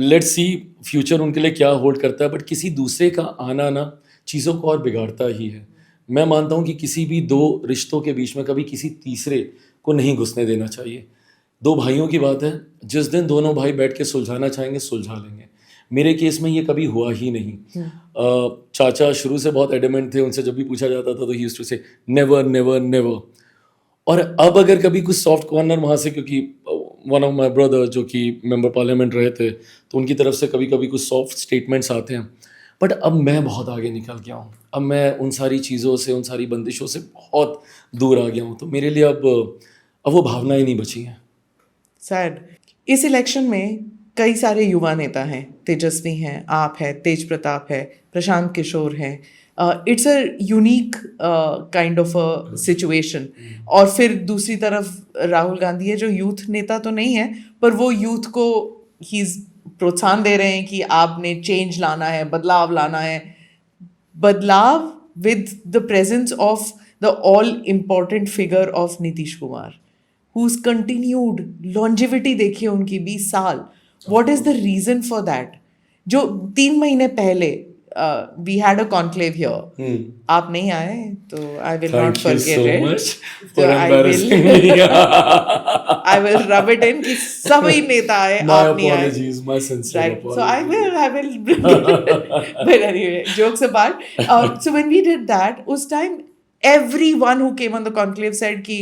लेट्स सी फ्यूचर उनके लिए क्या होल्ड करता है. बट किसी दूसरे का आना ना चीज़ों को और बिगाड़ता ही है. मैं मानता हूँ कि किसी भी 2 रिश्तों के बीच में कभी किसी तीसरे को नहीं घुसने देना चाहिए. 2 भाइयों की बात है, जिस दिन दोनों भाई बैठ के सुलझाना चाहेंगे सुलझा लेंगे. मेरे केस में ये कभी हुआ ही नहीं. चाचा शुरू से बहुत एडमेंट थे, उनसे जब भी पूछा जाता था तो ही यूज्ड टू से नेवर नेवर नेवर. और अब अगर कभी कुछ सॉफ्ट कॉर्नर वहाँ से, क्योंकि वन ऑफ माई ब्रदर जो कि मेंबर पार्लियामेंट रहे थे, तो उनकी तरफ से कभी कभी कुछ सॉफ्ट स्टेटमेंट्स आते हैं. बट अब मैं बहुत आगे निकल गया हूँ. अब मैं उन सारी चीज़ों से, उन सारी बंदिशों से बहुत दूर आ गया हूँ. तो मेरे लिए अब वो भावनाएं नहीं बची हैं. सैड. इस इलेक्शन में कई सारे युवा नेता हैं, तेजस्वी हैं, आप हैं, तेज प्रताप है, प्रशांत किशोर हैं. It's a unique kind of a situation. और फिर दूसरी तरफ राहुल गांधी है जो यूथ नेता तो नहीं है, पर वो यूथ को ही प्रोत्साहन दे रहे हैं कि आपने चेंज लाना है, बदलाव लाना है. बदलाव with the presence of the all important figure of Nitish Kumar, who's continued longevity. देखिए उनकी 20 साल. What is the reason for that? जो 3 महीने पहले we had a conclave here. आप नहीं आए तो I will not forget it. So I will rub it in कि सभी नेता आए, आप नहीं आए. My sincere Right. apologies. So I will. But anyway, jokes apart. So when we did that, उस time everyone who came on the conclave said ki,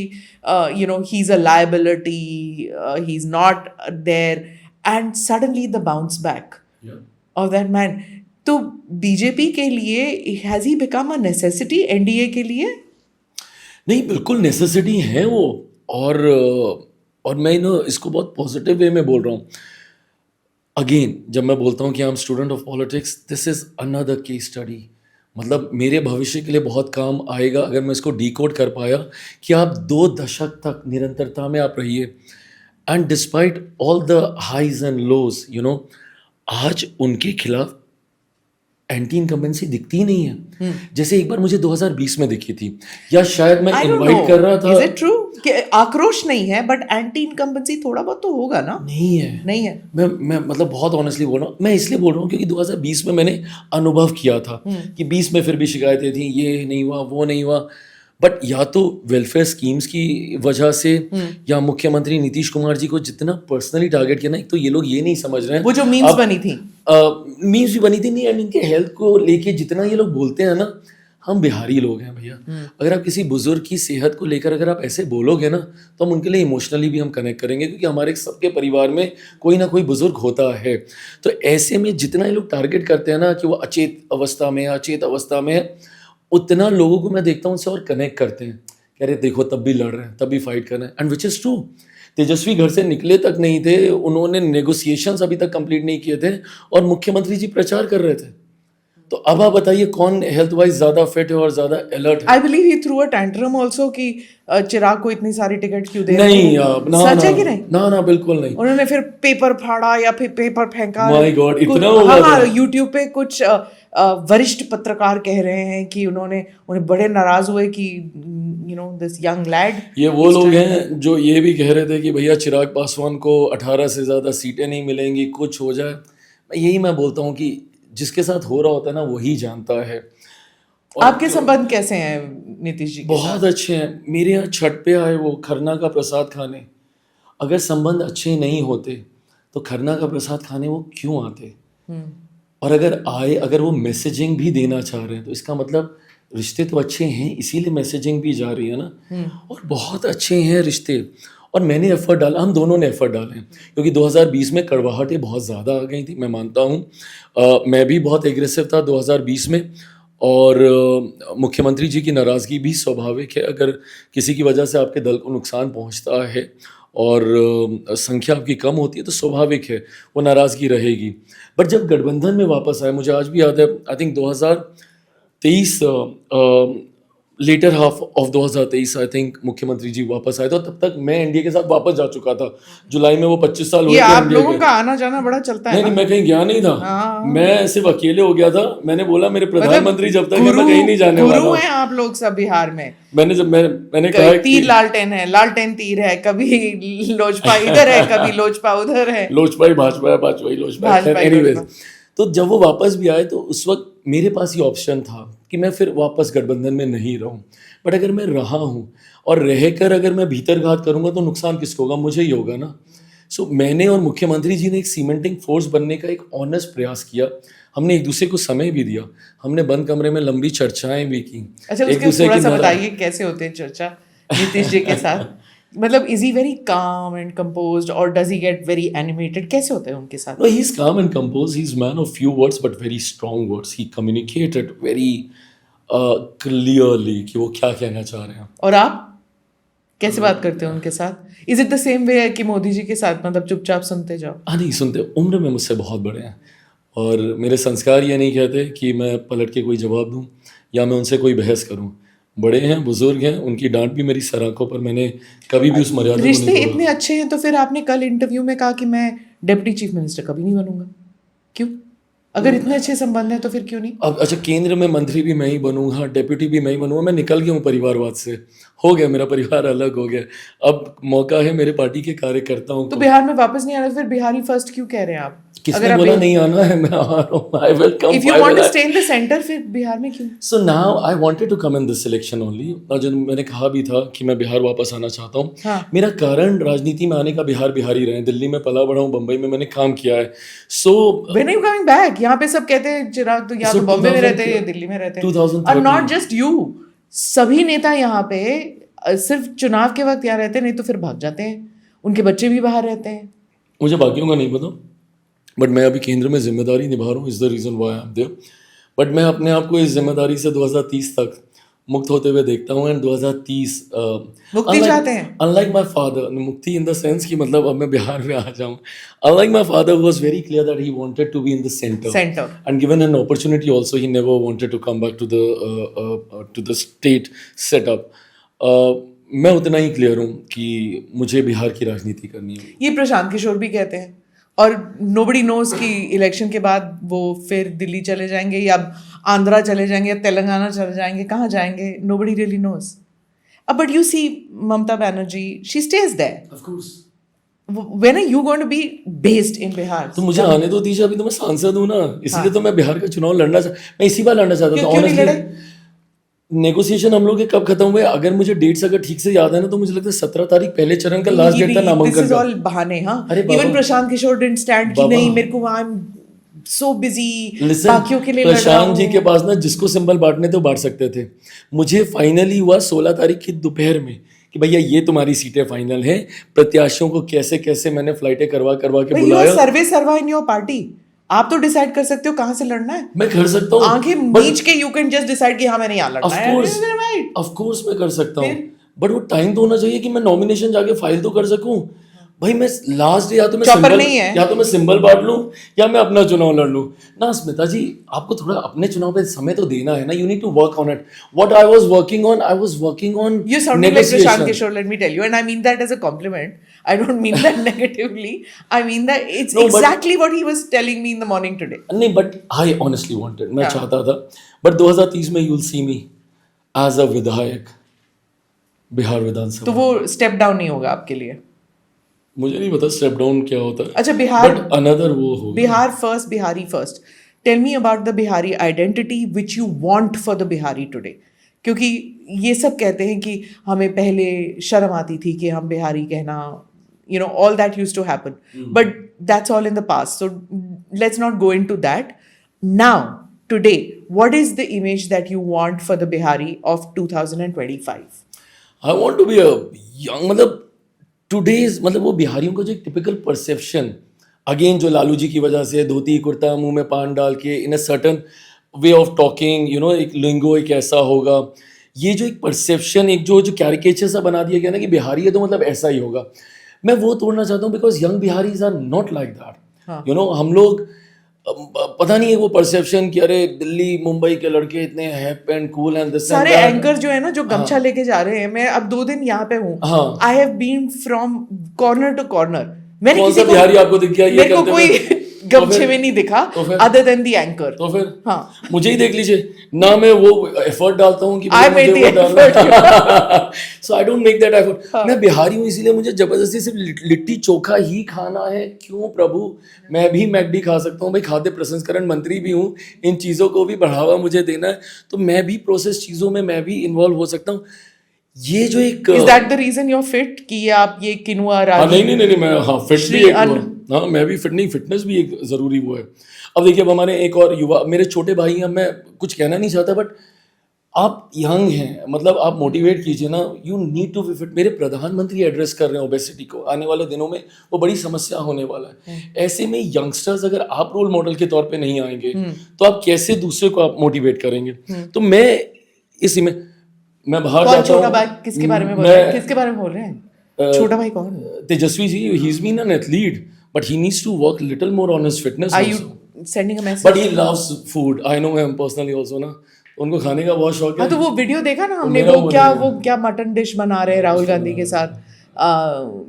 you know, he's a liability, he's not there. And suddenly the bounce back of that man. तो BJP के लिए has he become a necessity NDA के लिए? नहीं, बिल्कुल necessity है वो. और मैं इसको बहुत पॉजिटिव वे में बोल रहा हूँ. अगेन जब मैं बोलता हूँ कि I am student of politics, this is another case study. मतलब मेरे भविष्य के लिए बहुत काम आएगा अगर मैं इसको डिकोड कर पाया कि आप 2 दशक तक निरंतरता में आप रहिए. And despite all the highs and lows, you know, आज उनके खिलाफ एंटी इनकम्बेंसी दिखती ही नहीं है. जैसे एक बार मुझे 2020 में दिखी थी, या शायद मैं इनवाइट कर रहा था. Is it true? आक्रोश नहीं है, बट एंटी इनकम्बेंसी थोड़ा बहुत तो होगा ना? नहीं है. मैं मतलब बहुत ऑनेस्टली बोल रहा हूँ. मैं इसलिए बोल रहा हूँ क्योंकि 2020 में मैंने अनुभव किया था कि 20 में फिर भी शिकायतें थी, ये नहीं हुआ, वो नहीं हुआ. बट या तो वेलफेयर स्कीम्स की वजह से या मुख्यमंत्री नीतीश कुमार जी को जितना पर्सनली टारगेट किया ना, एक तो ये लोग ये नहीं समझ रहे हैं, वो जो मीम्स बनी थी, मीम्स भी बनी थी नहीं, एंड इनके हेल्थ को लेके जितना ये लोग बोलते हैं ना, हम बिहारी लोग हैं भैया, अगर आप किसी बुजुर्ग की सेहत को लेकर अगर आप ऐसे बोलोगे ना, तो हम उनके लिए इमोशनली भी हम कनेक्ट करेंगे, क्योंकि हमारे सबके परिवार में कोई ना कोई बुजुर्ग होता है। तो ऐसे में जितना ये लोग टारगेट करते हैं ना कि वो अचेत अवस्था में है, अचेत अवस्था में है, उतना लोगों को मैं देखता हूँ उनसे और कनेक्ट करते हैं, कह रहे देखो तब भी लड़ रहे हैं, तब भी फाइट कर रहे हैं, एंड विच इज़ ट्रू। तेजस्वी घर से निकले तक नहीं थे, उन्होंने नेगोशिएशंस अभी तक कंप्लीट नहीं किए थे, और मुख्यमंत्री जी प्रचार कर रहे थे। तो अब आप बताइए कौन हेल्थ वाइज ज्यादा फिट है और ज्यादा अलर्ट है? I believe he through a tantrum also कि चिराग को इतनी सारी टिकट क्यों दे रहे नहीं हैं। आप ना सच ना है कि नहीं? ना ना बिल्कुल नहीं। उन्होंने फिर पेपर फाड़ा या फिर पेपर फेंका। माय गॉड, इतना कुछ- हो हाँ गया हाँ, था? यूट्यूब पे कुछ वरिष्ठ पत्रकार कह रहे हैं कि उन्हें बड़े नाराज हुए कि दिस यंग लैड। ये वो लोग हैं जो ये भी कह रहे थे कि भैया चिराग पासवान को 18 से ज्यादा सीटें नहीं मिलेंगी, कुछ हो जाए। मैं बोलता हूँ कि जिसके साथ हो रहा होता है ना वही जानता है। और आपके संबंध कैसे हैं नीतीश जी के साथ? बहुत अच्छे हैं। मेरे यहाँ छठ पे आए वो खरना का प्रसाद खाने। अगर संबंध अच्छे नहीं होते तो खरना का प्रसाद खाने वो क्यों आते? और अगर आए, अगर वो मैसेजिंग भी देना चाह रहे हैं, तो इसका मतलब रिश्ते तो अच्छे हैं, इसीलिए मैसेजिंग भी जा रही है ना। और बहुत अच्छे हैं रिश्ते, और मैंने एफर्ट डाला, हम दोनों ने एफर्ट डाले हैं, क्योंकि 2020 में कड़वाहटें बहुत ज़्यादा आ गई थी, मैं मानता हूँ। मैं भी बहुत एग्रेसिव था 2020 में, और मुख्यमंत्री जी की नाराज़गी भी स्वाभाविक है। अगर किसी की वजह से आपके दल को नुकसान पहुंचता है और संख्या आपकी कम होती है, तो स्वाभाविक है वो नाराज़गी रहेगी। बट जब गठबंधन में वापस आए, मुझे आज भी याद है, I think 2023 later half of 2023 I think मुख्यमंत्री जी वापस आए थे, तब तक मैं एनडीए के साथ वापस जा चुका था। जुलाई में वो 25 साल हुए ये थे आप एनडीए लोगों के। का आना जाना बड़ा चलता है नहीं ना? नहीं, मैं कहीं गया नहीं था, हाँ। मैं सिर्फ अकेले हो गया था। मैंने बोला मेरे मतलब प्रधानमंत्री जब तक है मैं कहीं नहीं जाने वाला गुरु हूं। हैं आप लोग सब बिहार में। मैंने कहा कि तीर लालटेन है, लालटेन तीर है, कभी लोजपा इधर है, कभी लोजपा उधर है, लोजपा ही भाजपा है, भाजपा ही लोजपा है। भाजपा ही एनीवेज, लोजपा। तो जब वो वापस भी आए तो उस वक्त मेरे पास ये ऑप्शन था कि मैं फिर वापस गठबंधन में नहीं रहूं। बट अगर मैं रहा हूं और रहकर अगर मैं भीतर घात करूंगा तो नुकसान किसको होगा? मुझे ही होगा ना। सो मैंने और मुख्यमंत्री जी ने एक सीमेंटिंग फोर्स बनने का एक ऑनेस्ट प्रयास किया। हमने एक दूसरे को समय भी दिया, हमने बंद कमरे में लंबी चर्चाएं भी की। अच्छा, एक उसके दूसरे थोड़ा की सा नारा- बताइए कैसे होते हैं चर्चा नीतीश जी के साथ? मतलब is he very calm and composed और does he get very animated? कैसे होते हैं उनके साथ? No, he's calm and composed. He's man of few words but very strong words. He communicated very clearly कि वो क्या कहना चाह रहे हैं। और आप कैसे बात करते हो उनके साथ? Is it the same way कि मोदी जी के साथ, मतलब चुपचाप सुनते जाओ? हाँ नहीं सुनते, उम्र में मुझसे बहुत बड़े हैं, और मेरे संस्कार ये नहीं कहते कि मैं पलट के कोई जवाब दूं या मैं उनसे कोई बहस करूं। बड़े हैं, बुजुर्ग हैं, उनकी डांट भी मेरी सर आंखों पर, मैंने कभी भी उस मर्यादा को रिश्ते नहीं तोड़ा। इतने अच्छे हैं तो फिर आपने कल इंटरव्यू में कहा कि मैं डिप्टी चीफ मिनिस्टर कभी नहीं बनूंगा, क्यों? अगर इतने अच्छे संबंध हैं तो फिर क्यों नहीं? अब अच्छा, केंद्र में मंत्री भी मैं ही बनूंगा, डेप्यूटी भी मैं ही बनूंगा। मैं निकल गया हूँ परिवारवाद से, हो गया, मेरा परिवार अलग हो गया। अब मौका है मेरे पार्टी के कार्यकर्ताओं तो को। बिहार में वापस नहीं आना, फिर बिहारी फर्स्ट क्यों कह रहे हैं आप? किसने बोला नहीं आना है? मैं आ रहा हूँ, I will come. If you want to stay in the centre, फिर बिहार में क्यों? So now I wanted to come in this selection only. और जब मैंने कहा भी था कि मैं बिहार वापस आना चाहता हूँ, हाँ। मेरा कारण राजनीति में आने का बिहारी रहे। दिल्ली में पला बड़ा हूँ, बम्बई में मैंने काम किया है। So when are you coming back? यहाँ पे सब कहते हैं चिराग तो या So तो बॉम्बे में रहते 2000 हैं या दिल्ली में रहते हैं। 2013 और नॉट जस्ट यू, सभी नेता यहाँ पे सिर्फ चुनाव के वक्त यहाँ रहते हैं, नहीं तो फिर भाग जाते हैं। उनके बच्चे भी बाहर रहते हैं। मुझे बाकियों का नहीं पता, बट मैं अभी केंद्र में जिम्मेदारी निभा रहा हूँ, is the reason why I am there. But मैं अपने आप को इस जिम्मेदारी से 2030 तक मुक्त होते हुए देखता हूँ। एंड 2030 मुक्ति चाहते हैं? अनलाइक माय फादर, मुक्ति इन द सेंस कि मतलब अब मैं बिहार में आ जाऊँ। Unlike my father was very clear that he wanted to be in the centre, and given an opportunity also he never wanted to come back to the state setup. मैं उतना ही clear हूँ कि मुझे बिहार की राजनीति करनी है। ये प्रशांत किशोर भी कहते हैं, और नोबडी नोज कि इलेक्शन के बाद वो फिर दिल्ली चले जाएंगे या आंध्रा चले जाएंगे या तेलंगाना चले जाएंगे, कहाँ जाएंगे? Nobody really knows. But you see Mamata Banerjee, she stays there. Of course. When are you going to be based in Bihar? तो मुझे आने दो दीजिए, अभी तो मैं सांसद हूँ ना, इसलिए तो मैं बिहार का चुनाव लड़ना मैं इसी बार लड़ना चाहता था। क्यों नहीं लड़े? नेगोशिएशन हम लोग के कब खत्म हुए, अगर मुझे डेट्स अगर ठीक से याद है ना, तो मुझे लगता है 17 तारीख पहले चरण का लास्ट डेट था दिस नामांकन इज का। ऑल बहाने. हाँ, अरे इवन बाबा, प्रशांत किशोर डिडंट स्टैंड कि बाबा, नहीं मेरे को, I am so busy, listen, बाकियों के लिए लड़ रहा प्रशांत जी हूँ. के पास ना जिसको सिंबल बांटने थे वो बांट सकते थे। मुझे फाइनली हुआ 16 तारीख की दोपहर में कि भैया ये तुम्हारी सीटें फाइनल है। प्रत्याशियों को कैसे कैसे मैंने फ्लाइटें करवा करवा के यू आर बुलाया। सर्वे सर्वा इन योर पार्टी. आप तो डिसाइड कर सकते हो कहाँ से लड़ना है. मैं कर सकता हूँ, आंखें मीच के यू कैन जस्ट डिसाइड कि हाँ मैंने यहाँ लड़ना है. ऑफ कोर्स मैं कर सकता हूँ, फिर? बट वो टाइम तो होना चाहिए कि मैं नॉमिनेशन जाके फाइल तो कर सकूं। भाई मैं लास्ट डे या तो मैं चॉपर सिंबल, नहीं है। या तो मैं सिंबल बांट लूं या मैं अपना चुनाव लड़ लूं ना। स्मिता जी, आपको थोड़ा अपने चुनाव पे समय तो देना है ना। You need to work on it. What I was working on You're sounding like Prashant Kishore, let me tell you. And I mean that as a compliment. I don't mean that negatively. I mean that it's No, but- exactly what he was telling me in the morning today. नहीं, but I honestly wanted, मैं हाँ। चाहता था, but 2030 में you will see me as a विधायक बिहार तो विधानसभा। वो step down नहीं होगा आपके लिए. मुझे नहीं पता स्टेप डाउन क्या होता है, अच्छा, बिहार, बट अनदर वो होगा। Bihar first, Bihari first. Tell me about the Bihari identity which you want for the Bihari today. क्योंकि ये सब कहते हैं कि हमें पहले शर्म आती थी कि हम बिहारी कहना, you know, all that used to happen. But that's all in the past. So let's not go into that. Now, today, what is the image that you want for the Bihari of 2025? I want to be a young, मतलब today's, मतलब वो बिहारियों का जो एक typical perception, again जो लालू जी की वजह से धोती कुर्ता मुंह में पान डाल के in a certain way of talking, you know, एक लिंगो एक ऐसा होगा। ये जो एक परसेप्शन, एक जो जो कैरिकेचर सा बना दिया गया ना कि बिहारी है तो मतलब ऐसा ही होगा, मैं वो तोड़ना चाहता हूँ। Because young Biharis are not like that. You know, हम लोग पता नहीं है वो परसेप्शन कि अरे दिल्ली मुंबई के लड़के इतने हैप एंड कूल एंड दिस सारे एंकर जो है ना, जो गमछा लेके जा रहे हैं, मैं अब 2 दिन यहाँ पे हूँ. हाँ। I have been from corner to corner. मैंने कौन किसी सा को, बिहारी आपको दिख गया ये मेरे को करते कोई हुए? गमछे फिर? में नहीं दिखा तो फिर? Other than the anchor. तो फिर हाँ, मुझे ही देख लीजिए ना, मैं वो एफर्ट डालता हूँ कि I made the effort. So I don't make that effort. मैं बिहारी हूँ इसीलिए मुझे जबरदस्ती सिर्फ लिट्टी चोखा ही खाना है। क्यों प्रभु, मैं भी मैकडी खा सकता हूँ भाई, खाद्य प्रसंस्करण मंत्री भी हूँ, इन चीज़ों को भी बढ़ावा मुझे देना है, तो मैं भी प्रोसेस चीज़ों में मैं भी इन्वॉल्व हो सकता हूँ। ये जो एक Is that the reason you're fit कि ये आप ये किनुआ हाँ, रागी? नहीं, मैं हाँ फिट भी श्री एक अन्न। हुआ। हाँ, मैं भी फिट नहीं, फिटनेस भी एक ज़रूरी वो है। अब देखिए, अब हमारे एक और युवा, मेरे छोटे भाई हैं, मैं कुछ कहना नहीं चाहता, बट आप यंग हैं, मतलब आप मोटिवेट कीजिए ना। You need to be fit. मेरे प्रधानमंत्री एड्रेस कर रहे हैं ओबेसिटी को, आने वाले दिनों में वो बड़ी समस्या होने वाला है। ऐसे में यंगस्टर्स, अगर आप रोल मॉडल के तौर पे नहीं आएंगे तो आप कैसे दूसरे को आप मोटिवेट करेंगे? तो मैं इसी में मैं बाहर कौन जाता छोटा हूँ। भाई? किसके बारे में बोल रहे हैं? मैं किसके बारे में बोल रहे हैं? छोटा भाई कौन? Tejashwi ji, he is been an athlete but he needs to work little more on his fitness Are you also. sending a message? But he loves food, I know him personally also ना, उनको खाने का बहुत शौक हाँ, है। तो वो वीडियो देखा ना हमने, मेरा वो वो क्या नहीं है। वो क्या मटन डिश बना रहे हैं राहुल गांधी के साथ,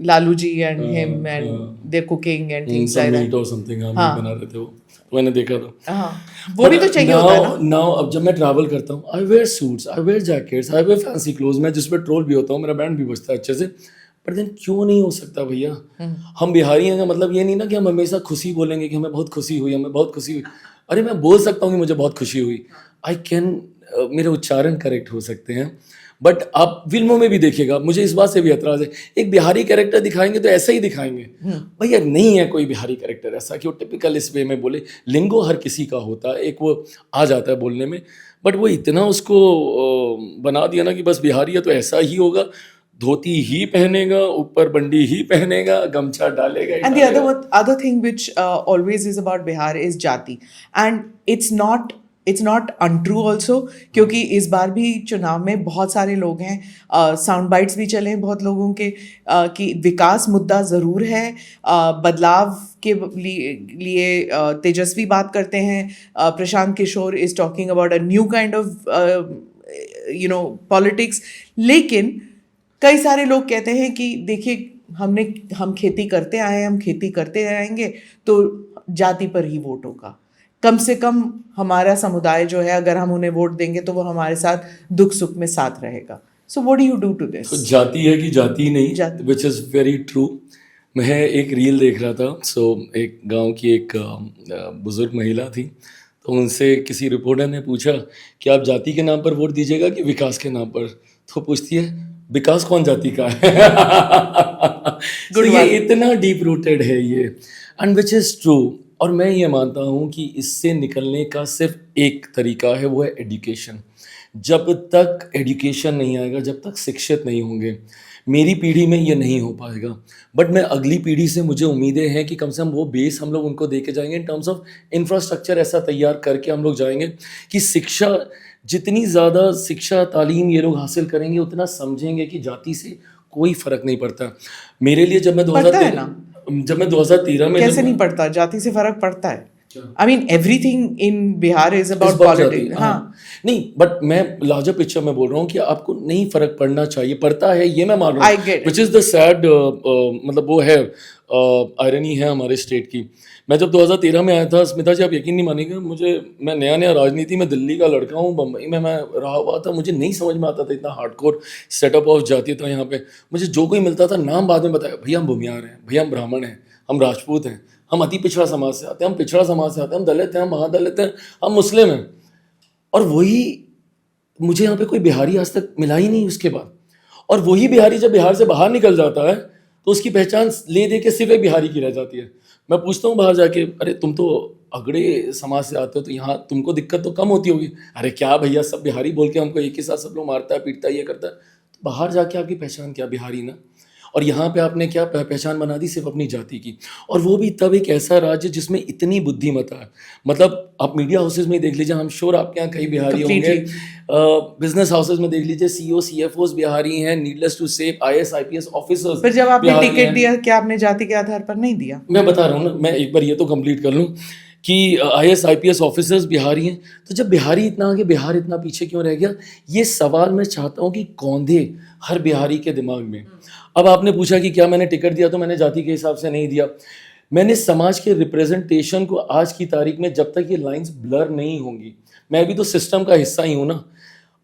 Lalu ji and him and their cooking and things like meat that. और समथिंग हम बना रहे थे वो, तो मैंने देखा था। हाँ, वो भी तो चाहिए होता है ना. नाउ अब जब मैं ट्रैवल करता हूँ, I wear suits, I wear jackets, I wear fancy clothes, मैं जिस पे ट्रोल भी होता हूँ, मेरा बैंड भी बजता है अच्छे से, पर देन क्यों नहीं हो सकता भैया? हम बिहारी हैं का मतलब ये नहीं ना कि हम हमेशा खुशी बोलेंगे कि हमें बहुत खुशी हुई, हमें बहुत खुशी हुई। अरे मैं बोल सकता हूँ कि मुझे बहुत खुशी हुई, आई कैन, मेरे उच्चारण करेक्ट हो सकते हैं, बट आप फिल्मों में भी देखिएगा, मुझे इस बात से भी एतराज है, एक बिहारी कैरेक्टर दिखाएंगे तो ऐसा ही दिखाएंगे। भैया नहीं है कोई बिहारी कैरेक्टर ऐसा कि वो टिपिकल इस वे में बोले। लिंगो हर किसी का होता है, एक वो आ जाता है बोलने में, बट वो इतना उसको बना दिया ना कि बस बिहारी है तो ऐसा ही होगा, धोती ही पहनेगा, ऊपर बंडी ही पहनेगा, गमछा डालेगा ही And the डालेगा। other thing which always is about Bihar is जाति, and it's not untrue also, क्योंकि इस बार भी चुनाव में बहुत सारे लोग हैं, साउंड बाइट्स भी चले हैं बहुत लोगों के, कि विकास मुद्दा ज़रूर है, बदलाव के लिए तेजस्वी बात करते हैं, Prashant Kishor is talking about a new kind of you know politics, लेकिन कई सारे लोग कहते हैं कि देखिए हम खेती करते आए हैं, हम खेती करते आएंगे, तो जाति पर ही वोट होगा। कम से कम हमारा समुदाय जो है, अगर हम उन्हें वोट देंगे तो वो हमारे साथ दुख सुख में साथ रहेगा। So what do you do to this? तो जाति है कि जाति नहीं, जाति। Which is very true. मैं एक रील देख रहा था, सो एक गांव की एक बुजुर्ग महिला थी, तो उनसे किसी रिपोर्टर ने पूछा कि आप जाति के नाम पर वोट दीजिएगा कि विकास के नाम पर? तो पूछती है, विकास कौन जाति का है? तो गुड ये वन। इतना डीप रूटेड है ये, एंड विच इज़ ट्रू। और मैं ये मानता हूँ कि इससे निकलने का सिर्फ एक तरीका है, वो है एजुकेशन। जब तक एजुकेशन नहीं आएगा, जब तक शिक्षित नहीं होंगे, मेरी पीढ़ी में ये नहीं हो पाएगा। बट मैं अगली पीढ़ी से मुझे उम्मीदें हैं कि कम से कम वो बेस हम लोग उनको दे के जाएंगे, इन टर्म्स ऑफ इंफ्रास्ट्रक्चर ऐसा तैयार करके हम लोग जाएंगे कि शिक्षा, जितनी ज़्यादा शिक्षा तालीम ये लोग हासिल करेंगे, उतना समझेंगे कि जाति से कोई फ़र्क नहीं पड़ता। मेरे लिए पड़ता है ना? जब मैं 2013 में कैसे जब नहीं पड़ता? जाति से फर्क पड़ता है। क्या? I mean everything in Bihar is इस अबाउट बात जाती पॉलिटिक्स। हाँ हाँ, नहीं, बट मैं लार्जर पिक्चर में बोल रहा हूँ कि आपको नहीं फर्क पड़ना चाहिए, पड़ता है, ये मैं मान रहा I हूँ, get it. Which is the sad, मतलब वो है आयरनी है हमारे स्टेट की। मैं जब 2013 में आया था, स्मिता जी आप यकीन नहीं मानेंगे, मैं नया नया राजनीति में, दिल्ली का लड़का हूँ, बम्बई में मैं रहा हुआ था, मुझे नहीं समझ में आता था इतना हार्डकोर सेटअप ऑफ जाति था यहाँ पे। मुझे जो कोई मिलता था नाम बाद में बताया, भैया हम भूमियार हैं, भैया हम ब्राह्मण हैं, हम राजपूत हैं, हम अति पिछड़ा समाज से आते हैं, हम पिछड़ा समाज से आते हैं, हम दलित हैं, हम महादलित हैं, हम मुस्लिम हैं। और वही मुझे यहाँ पे कोई बिहारी आज तक मिला ही नहीं उसके बाद। और वही बिहारी जब बिहार से बाहर निकल जाता है तो उसकी पहचान ले दे के सिर्फ एक बिहारी की रह जाती है। मैं पूछता हूँ बाहर जाके, अरे तुम तो अगड़े समाज से आते हो तो यहाँ तुमको दिक्कत तो कम होती होगी। अरे क्या भैया, सब बिहारी बोल के हमको एक ही साथ सब लोग मारता है, पीटता है, ये करता है। तो बाहर जाके आपकी पहचान क्या? बिहारी ना। और यहाँ पे आपने क्या पहचान बना दी? सिर्फ अपनी जाति की। और वो भी तब एक ऐसा राज्य जिसमें इतनी बुद्धिमत्ता है। मतलब आप मीडिया हाउसेज में देख लीजिए, हम श्योर आपके यहाँ कई बिहारी होंगे, बिजनेस हाउसेज में देख लीजिए, सीईओ सीएफओस बिहारी हैं, नीडलेस टू से आईएएस आईपीएस ऑफिसर्स। पर जब आपने टिकट दिया, क्या आपने जाति के आधार पर नहीं दिया? मैं बता रहा हूँ ना, मैं एक बार ये तो कंप्लीट कर लूँ कि आईएएस आईपीएस ऑफिसर्स बिहारी हैं। तो जब बिहारी इतना आगे, बिहार इतना पीछे क्यों रह गया? ये सवाल मैं चाहता हूँ कि कौंधे हर बिहारी के दिमाग में। अब आपने पूछा कि क्या मैंने टिकट दिया, तो मैंने जाति के हिसाब से नहीं दिया। मैंने समाज के रिप्रेजेंटेशन को आज की तारीख में, जब तक ये लाइंस ब्लर नहीं होंगी, मैं भी तो सिस्टम का हिस्सा ही हूँ ना।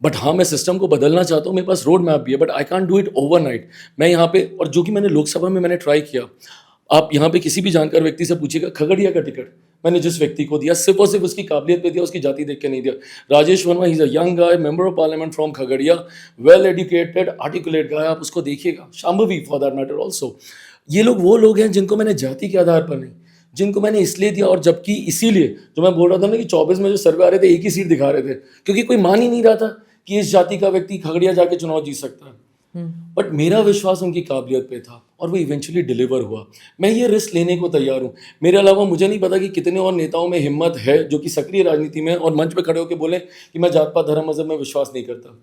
बट हाँ, मैं सिस्टम को बदलना चाहता हूँ, मेरे पास रोड मैप भी है, but I can't do it overnight. मैं यहाँ पे, और जो कि मैंने लोकसभा में मैंने ट्राई किया, आप यहाँ पे किसी भी जानकार व्यक्ति से पूछिएगा, खगड़िया का टिकट मैंने जिस व्यक्ति को दिया, सिर्फ और सिर्फ उसकी काबिलियत पे दिया, उसकी जाति देख के नहीं दिया। Rajesh Verma, he is a young guy, member of parliament from Khagaria, well educated, articulate guy, आप उसको देखिएगा। Shambhavi for that matter also. ये लोग वो लोग हैं जिनको मैंने जाति के आधार पर नहीं, जिनको मैंने इसलिए दिया। और जबकि इसीलिए जो मैं बोल रहा था ना कि 24 में जो सर्वे आ रहे थे, एक ही सीट दिखा रहे थे, क्योंकि कोई मान ही नहीं रहा था कि इस जाति का व्यक्ति खगड़िया जाके चुनाव जीत सकता है। बट मेरा विश्वास उनकी काबिलियत पे था और वो इवेंचुअली डिलीवर हुआ। मैं ये रिस्क लेने को तैयार हूँ। मेरे अलावा मुझे नहीं पता कि कितने और नेताओं में हिम्मत है जो कि सक्रिय राजनीति में और मंच पे खड़े होकर बोले कि मैं जात पात धर्म मजहब में विश्वास नहीं करता।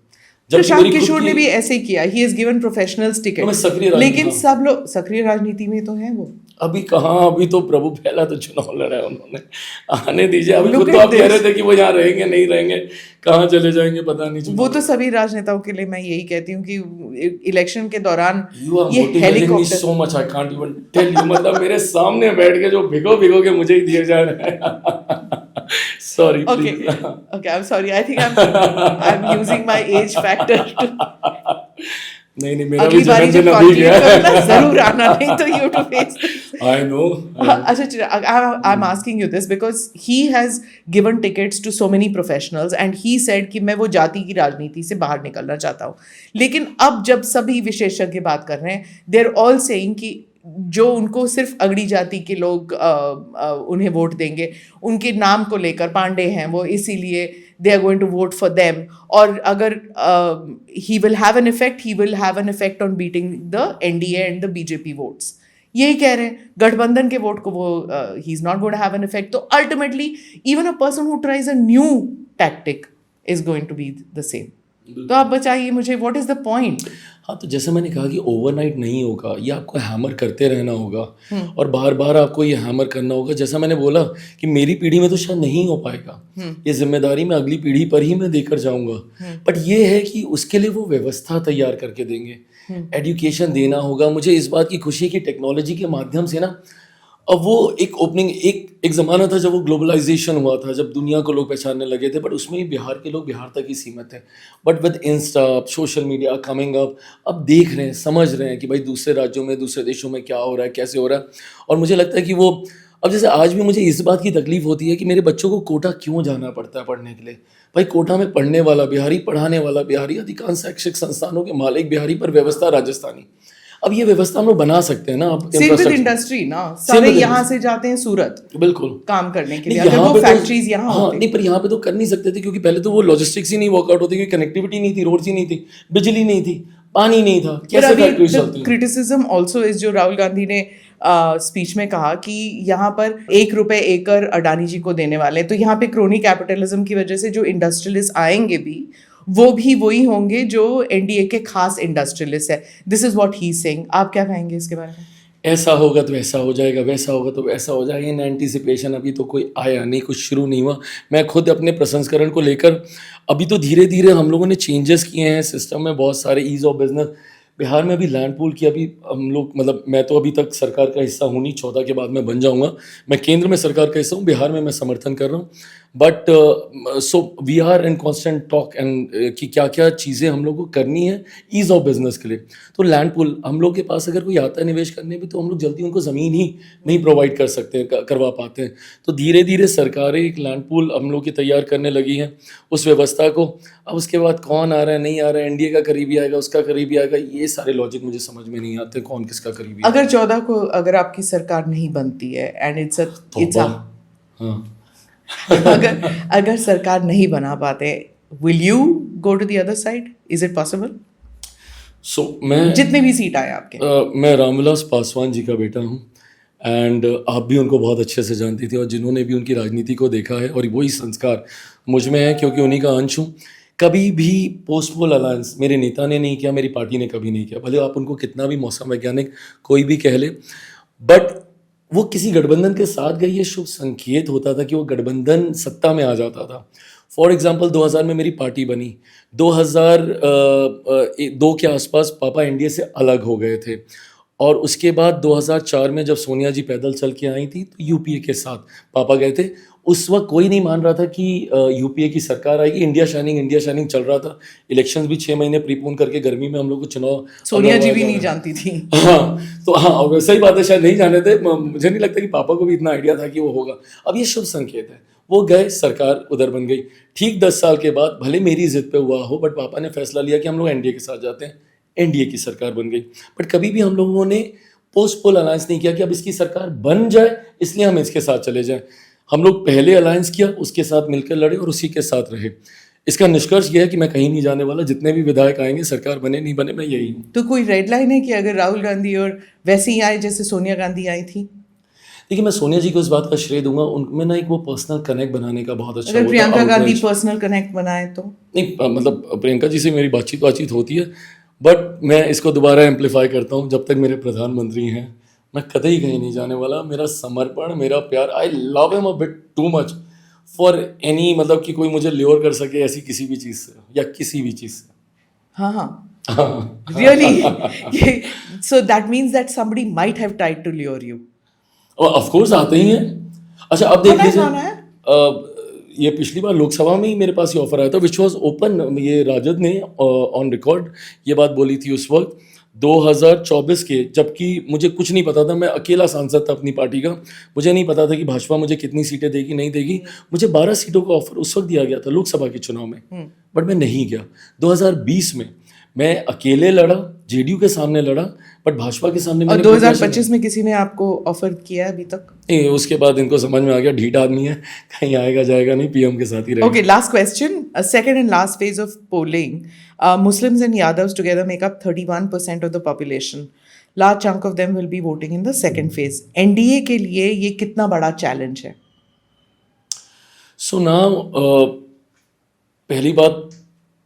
प्रशांत किशोर ने भी ऐसे ही किया, he is given professionals ticket, लेकिन सब लोग सक्रिय राजनीति में तो हैं वो। अभी कहाँ, अभी तो प्रभु पहला तो चुनाव लड़ा है उन्होंने, आने दीजिए। अभी खुद तो आप कह रहे थे कि वो यहाँ रहेंगे नहीं रहेंगे, कहाँ चले जाएंगे पता नहीं। वो तो सभी राजनेताओं के लिए मैं यही कहती हूँ कि इलेक्शन के दौरान ये helicopter so much I can't even tell you, मतलब मेरे सामने बैठ के जो भिगो भिगो के मुझे ही दिए जा रहे हैं। Sorry, okay, please. Okay, I'm sorry. I think I'm using my age factor. नहीं, मेरा अगली भी बारी जब जन्मदिन अभी कॉन्ट्रीब्यूट है। करना जरूर आना, नहीं तो you to face this. I know. अच्छा, I'm asking you this because he has given tickets to so many professionals and he said कि मैं वो जाति की राजनीति से बाहर निकलना चाहता हूँ। लेकिन अब जब सभी विशेषज्ञ बात कर रहे हैं, they're all saying कि जो उनको सिर्फ अगड़ी जाति के लोग उन्हें वोट देंगे, उनके नाम को लेकर, पांडे हैं वो, इसीलिए they are going to vote for them. और अगर he will have an effect on beating the NDA and the BJP votes. यही कह रहे हैं, गठबंधन के वोट को वो ही is not going to have an effect. तो ultimately even a person who tries a new tactic is going to be the same. तो आप बताइए मुझे, व्हाट इज द पॉइंट? हाँ, तो जैसे मैंने कहा कि ओवरनाइट नहीं होगा, ये आपको हैमर करते रहना होगा और बार बार आपको ये हैमर करना होगा। जैसा मैंने बोला कि मेरी पीढ़ी में तो शायद नहीं हो पाएगा, ये जिम्मेदारी मैं अगली पीढ़ी पर ही मैं देकर जाऊंगा। बट ये है कि उसके लिए वो व्यवस्था तैयार करके देंगे, एजुकेशन देना होगा। मुझे इस बात की खुशी है कि टेक्नोलॉजी के माध्यम से ना, अब वो एक ओपनिंग, एक ज़माना था जब वो ग्लोबलाइजेशन हुआ था, जब दुनिया को लोग पहचानने लगे थे, बट उसमें ही बिहार के लोग बिहार तक ही सीमित थे। But with Insta, social media coming up, अब देख रहे हैं, समझ रहे हैं कि भाई दूसरे राज्यों में, दूसरे देशों में क्या हो रहा है, कैसे हो रहा है। और मुझे लगता है कि वो अब जैसे आज भी मुझे इस बात की तकलीफ होती है कि मेरे बच्चों को कोटा क्यों जाना पड़ता है पढ़ने के लिए। भाई कोटा में पढ़ने वाला बिहारी, पढ़ाने वाला बिहारी, अधिकांश शैक्षिक संस्थानों के मालिक बिहारी पर व्यवस्था राजस्थानी। अब ये व्यवस्था हम लोग बना सकते हैं ना। अब सेम विद इंडस्ट्री ना, सारे यहाँ से जाते हैं सूरत बिल्कुल काम करने के लिए। नहीं, अगर यहाँ वो पे तो फैक्ट्रीज यहाँ हाँ होती नहीं, पर यहाँ पे तो कर नहीं सकते थे क्योंकि पहले तो वो लॉजिस्टिक्स ही नहीं वर्कआउट होती, क्योंकि कनेक्टिविटी नहीं थी, रोड्स ही नहीं थी, बिजली नहीं थी, पानी नहीं था, कैसे फैक्ट्रीज चलती? क्रिटिसिज्म ऑल्सो इज जो राहुल गांधी ने स्पीच में कहा कि यहाँ पर 1 रुपए एकड़ अडानी जी को देने वाले हैं, तो यहाँ पे क्रोनी कैपिटलिज्म की वजह से जो इंडस्ट्रियलिस्ट आएंगे भी वो भी वही होंगे जो एनडीए के खास इंडस्ट्रियलिस्ट है। This is what he is saying. आप क्या कहेंगे इसके बारे में? ऐसा होगा तो ऐसा हो जाएगा, वैसा होगा तो वैसा हो जाएगा। इन एंटीसिपेशन अभी तो कोई आया नहीं, कुछ शुरू नहीं हुआ। मैं खुद अपने प्रसंस्करण को लेकर अभी तो धीरे धीरे हम लोगों ने चेंजेस किए हैं सिस्टम में, बहुत सारे ईज ऑफ बिजनेस। बिहार में अभी लैंड पूल की अभी हम लोग, मतलब मैं तो अभी तक सरकार का हिस्सा हूँ नहीं, 14 के बाद मैं बन जाऊँगा। मैं केंद्र में सरकार का हिस्सा हूँ, बिहार में मैं समर्थन कर रहा हूँ। But so we are in constant talk and कि क्या क्या चीज़ें हम लोग को करनी है ईज़ ऑफ बिजनेस के लिए। तो लैंड पूल हम लोग के पास अगर कोई आता है निवेश करने भी, तो हम लोग जल्दी उनको ज़मीन ही नहीं प्रोवाइड कर सकते हैं, करवा पाते हैं। तो धीरे धीरे सरकारें एक लैंड पूल हम लोग की तैयार करने लगी हैं उस व्यवस्था को। अब उसके बाद कौन आ रहा है नहीं आ रहा है, एनडीए का करीबी आएगा, उसका करीबी आएगा, ये सारे लॉजिक मुझे समझ में नहीं आते कौन किसका करीबी। अगर 14 को अगर आपकी सरकार नहीं बनती है एंड इट्स हाँ अगर सरकार नहीं बना पाते, will you go to the other side? Is it possible? So मैं जितने भी सीट आए आपके। मैं रामविलास पासवान जी का बेटा हूँ एंड आप भी उनको बहुत अच्छे से जानती थी, और जिन्होंने भी उनकी राजनीति को देखा है और वही संस्कार मुझ में है क्योंकि उन्हीं का अंश हूँ। कभी भी पोस्ट पोल अलायंस मेरे नेता ने नहीं किया, मेरी पार्टी ने कभी नहीं किया, भले आप उनको कितना भी मौसम वैज्ञानिक कोई भी कह ले, बट वो किसी गठबंधन के साथ गई, ये शुभ संकेत होता था कि वो गठबंधन सत्ता में आ जाता था। फॉर एग्जाम्पल 2000 में मेरी पार्टी बनी, 2002 के आसपास पापा एनडीए से अलग हो गए थे, और उसके बाद 2004 में जब सोनिया जी पैदल चल के आई थी तो यूपीए के साथ पापा गए थे। उस वक्त कोई नहीं मान रहा था कि यूपीए की सरकार आएगी, इंडिया शाइनिंग चल रहा था। इलेक्शंस भी 6 महीने प्रीपोन करके गर्मी में हम लोग को चुनाव, सोनिया जी भी नहीं जानती थी। हाँ तो हाँ सही बात है, शायद नहीं जाने थे। मुझे नहीं लगता कि पापा को भी इतना आइडिया था कि वो होगा। अब ये शुभ संकेत है, वो गए, सरकार उधर बन गई। ठीक 10 साल के बाद भले मेरी जिद पे हुआ हो, बट पापा ने फैसला लिया कि हम लोग एनडीए के साथ जाते हैं, एनडीए की सरकार बन गई। बट कभी भी हम लोगों ने पोस्ट पोल अलायंस नहीं किया कि अब इसकी सरकार बन जाए इसलिए हम इसके साथ चले जाएं। हम लोग पहले अलायंस किया, उसके साथ मिलकर लड़े और उसी के साथ रहे। इसका निष्कर्ष यह है कि मैं कहीं नहीं जाने वाला, जितने भी विधायक आएंगे, सरकार बने नहीं बने, मैं यही हूँ। तो कोई रेड लाइन है कि अगर राहुल गांधी और वैसे ही आए जैसे सोनिया गांधी आई थी? देखिए मैं सोनिया जी को इस बात का श्रेय दूंगा, उनमें ना एक वो पर्सनल कनेक्ट बनाने का बहुत अच्छा। अगर प्रियंका गांधी पर्सनल कनेक्ट बनाए तो? नहीं मतलब प्रियंका जी से मेरी बातचीत होती है, बट मैं इसको दोबारा एम्पलीफाई करता हूँ, जब तक मेरे प्रधानमंत्री हैं मैं कतई कहीं नहीं जाने वाला। मेरा समर्पण, मेरा प्यार, I love him a bit too much for any, मतलब कि कोई मुझे ल्योर कर सके ऐसी किसी भी चीज़ से या किसी भी चीज़ से। हाँ हाँ really? So that means that somebody might have tried to lure you? Of course आते ही हैं। अच्छा अब देख लीजिए, है? ये पिछली बार लोकसभा में ही मेरे पास ये ऑफर आया था, विच वॉज ओपन। ये राजद ने ऑन रिकॉर्ड ये बात बोली थी उस वक्त 2024 के, जबकि मुझे कुछ नहीं पता था, मैं अकेला सांसद था अपनी पार्टी का, मुझे नहीं पता था कि भाजपा मुझे कितनी सीटें देगी नहीं देगी। मुझे 12 सीटों का ऑफर उस वक्त दिया गया था लोकसभा के चुनाव में, बट मैं नहीं गया। 2020 में मैं अकेले लड़ा, जेडीयू के सामने लड़ा, बट भाजपा के सामने। और 2025 में किसी ने आपको ऑफर किया है अभी तक? नहीं, उसके बाद इनको समझ में आ गया ढीठ आदमी है, कहीं आएगा जाएगा नहीं, पीएम के साथ ही रहेगा। Okay, last question. Second and last phase of polling, Muslims and Yadavs together make up 31% of the population. Large chunk of them will be voting in the second phase. NDA के लिए ये कितना बड़ा challenge है? So now, पहली बात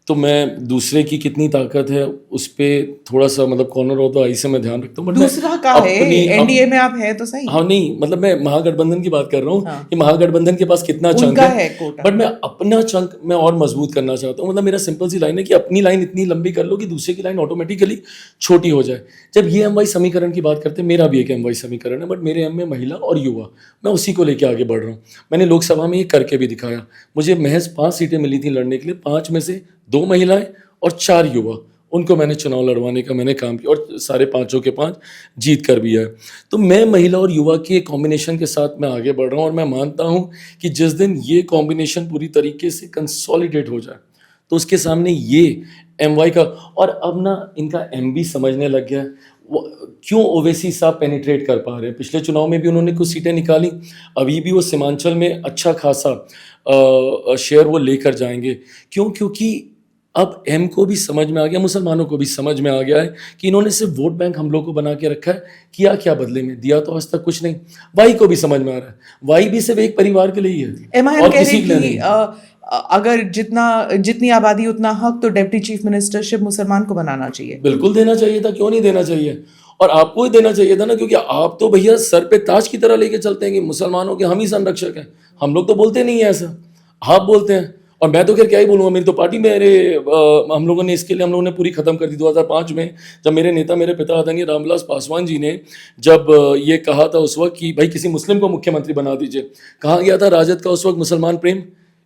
तो मैं दूसरे की कितनी ताकत है उस पर थोड़ा सा मतलब कॉर्नर ऑफ द आई से मैं ध्यान रखता हूँ। दूसरा का है, एनडीए में आप है तो सही। हाँ नहीं मतलब मैं महागठबंधन की बात कर रहा हूँ, हाँ। कि महागठबंधन के पास कितना चंक है, कोटा। बट मैं अपना चंक मैं और मजबूत करना चाहता हूँ। मतलब मेरा सिंपल सी लाइन है कि अपनी लाइन इतनी लंबी कर लो कि दूसरे की लाइन ऑटोमेटिकली छोटी हो जाए। जब ये एमवाई समीकरण की बात करते हैं, मेरा भी एक एमवाई समीकरण है, बट मेरे एम में महिला और युवा, मैं उसी को लेकर आगे बढ़ रहा हूँ। मैंने लोकसभा में ये करके भी दिखाया। मुझे महज 5 सीटें मिली थी लड़ने के लिए, 5 में से 2 महिलाएं और 4 युवा, उनको मैंने चुनाव लड़वाने का मैंने काम किया और सारे पांचों के पांच जीत कर भी है। तो मैं महिला और युवा के कॉम्बिनेशन के साथ मैं आगे बढ़ रहा हूँ और मैं मानता हूँ कि जिस दिन ये कॉम्बिनेशन पूरी तरीके से कंसोलिडेट हो जाए तो उसके सामने ये MY का, और अब ना इनका M भी समझने लग गया है। क्यों ओवैसी साहब पेनिट्रेट कर पा रहे हैं, पिछले चुनाव में भी उन्होंने कुछ सीटें निकाली, अभी भी वो सीमांचल में अच्छा खासा शेयर वो लेकर जाएंगे। क्यों? क्योंकि अब M को भी समझ में आ गया, मुसलमानों को भी समझ में आ गया है कि इन्होंने सिर्फ वोट बैंक हम लोग को बना के रखा है, किया क्या बदले में, दिया तो आज तक कुछ नहीं। Y को भी समझ में आ रहा है, Y भी सिर्फ एक परिवार के लिए ही है MIM और कह किसी रही के लिए कि नहीं। अगर जितनी आबादी उतना हक, तो डिप्टी चीफ मिनिस्टरशिप मुसलमान को बनाना चाहिए। बिल्कुल देना चाहिए था, क्यों नहीं देना चाहिए, और आपको ही देना चाहिए था ना, क्योंकि आप तो भैया सर पे ताज की तरह लेके चलते हैं कि मुसलमानों के हम ही संरक्षक हैं। हम लोग तो बोलते नहीं है ऐसा, आप बोलते हैं। और मैं तो खैर क्या ही बोलूँगा, मेरी तो पार्टी हम लोगों ने इसके लिए हम लोगों ने पूरी खत्म कर दी 2005 में, जब मेरे नेता मेरे पिता आदरणीय रामविलास पासवान जी ने जब ये कहा था उस वक्त कि भाई किसी मुस्लिम को मुख्यमंत्री बना दीजिए। कहा गया था राजद का उस वक्त मुसलमान प्रेम,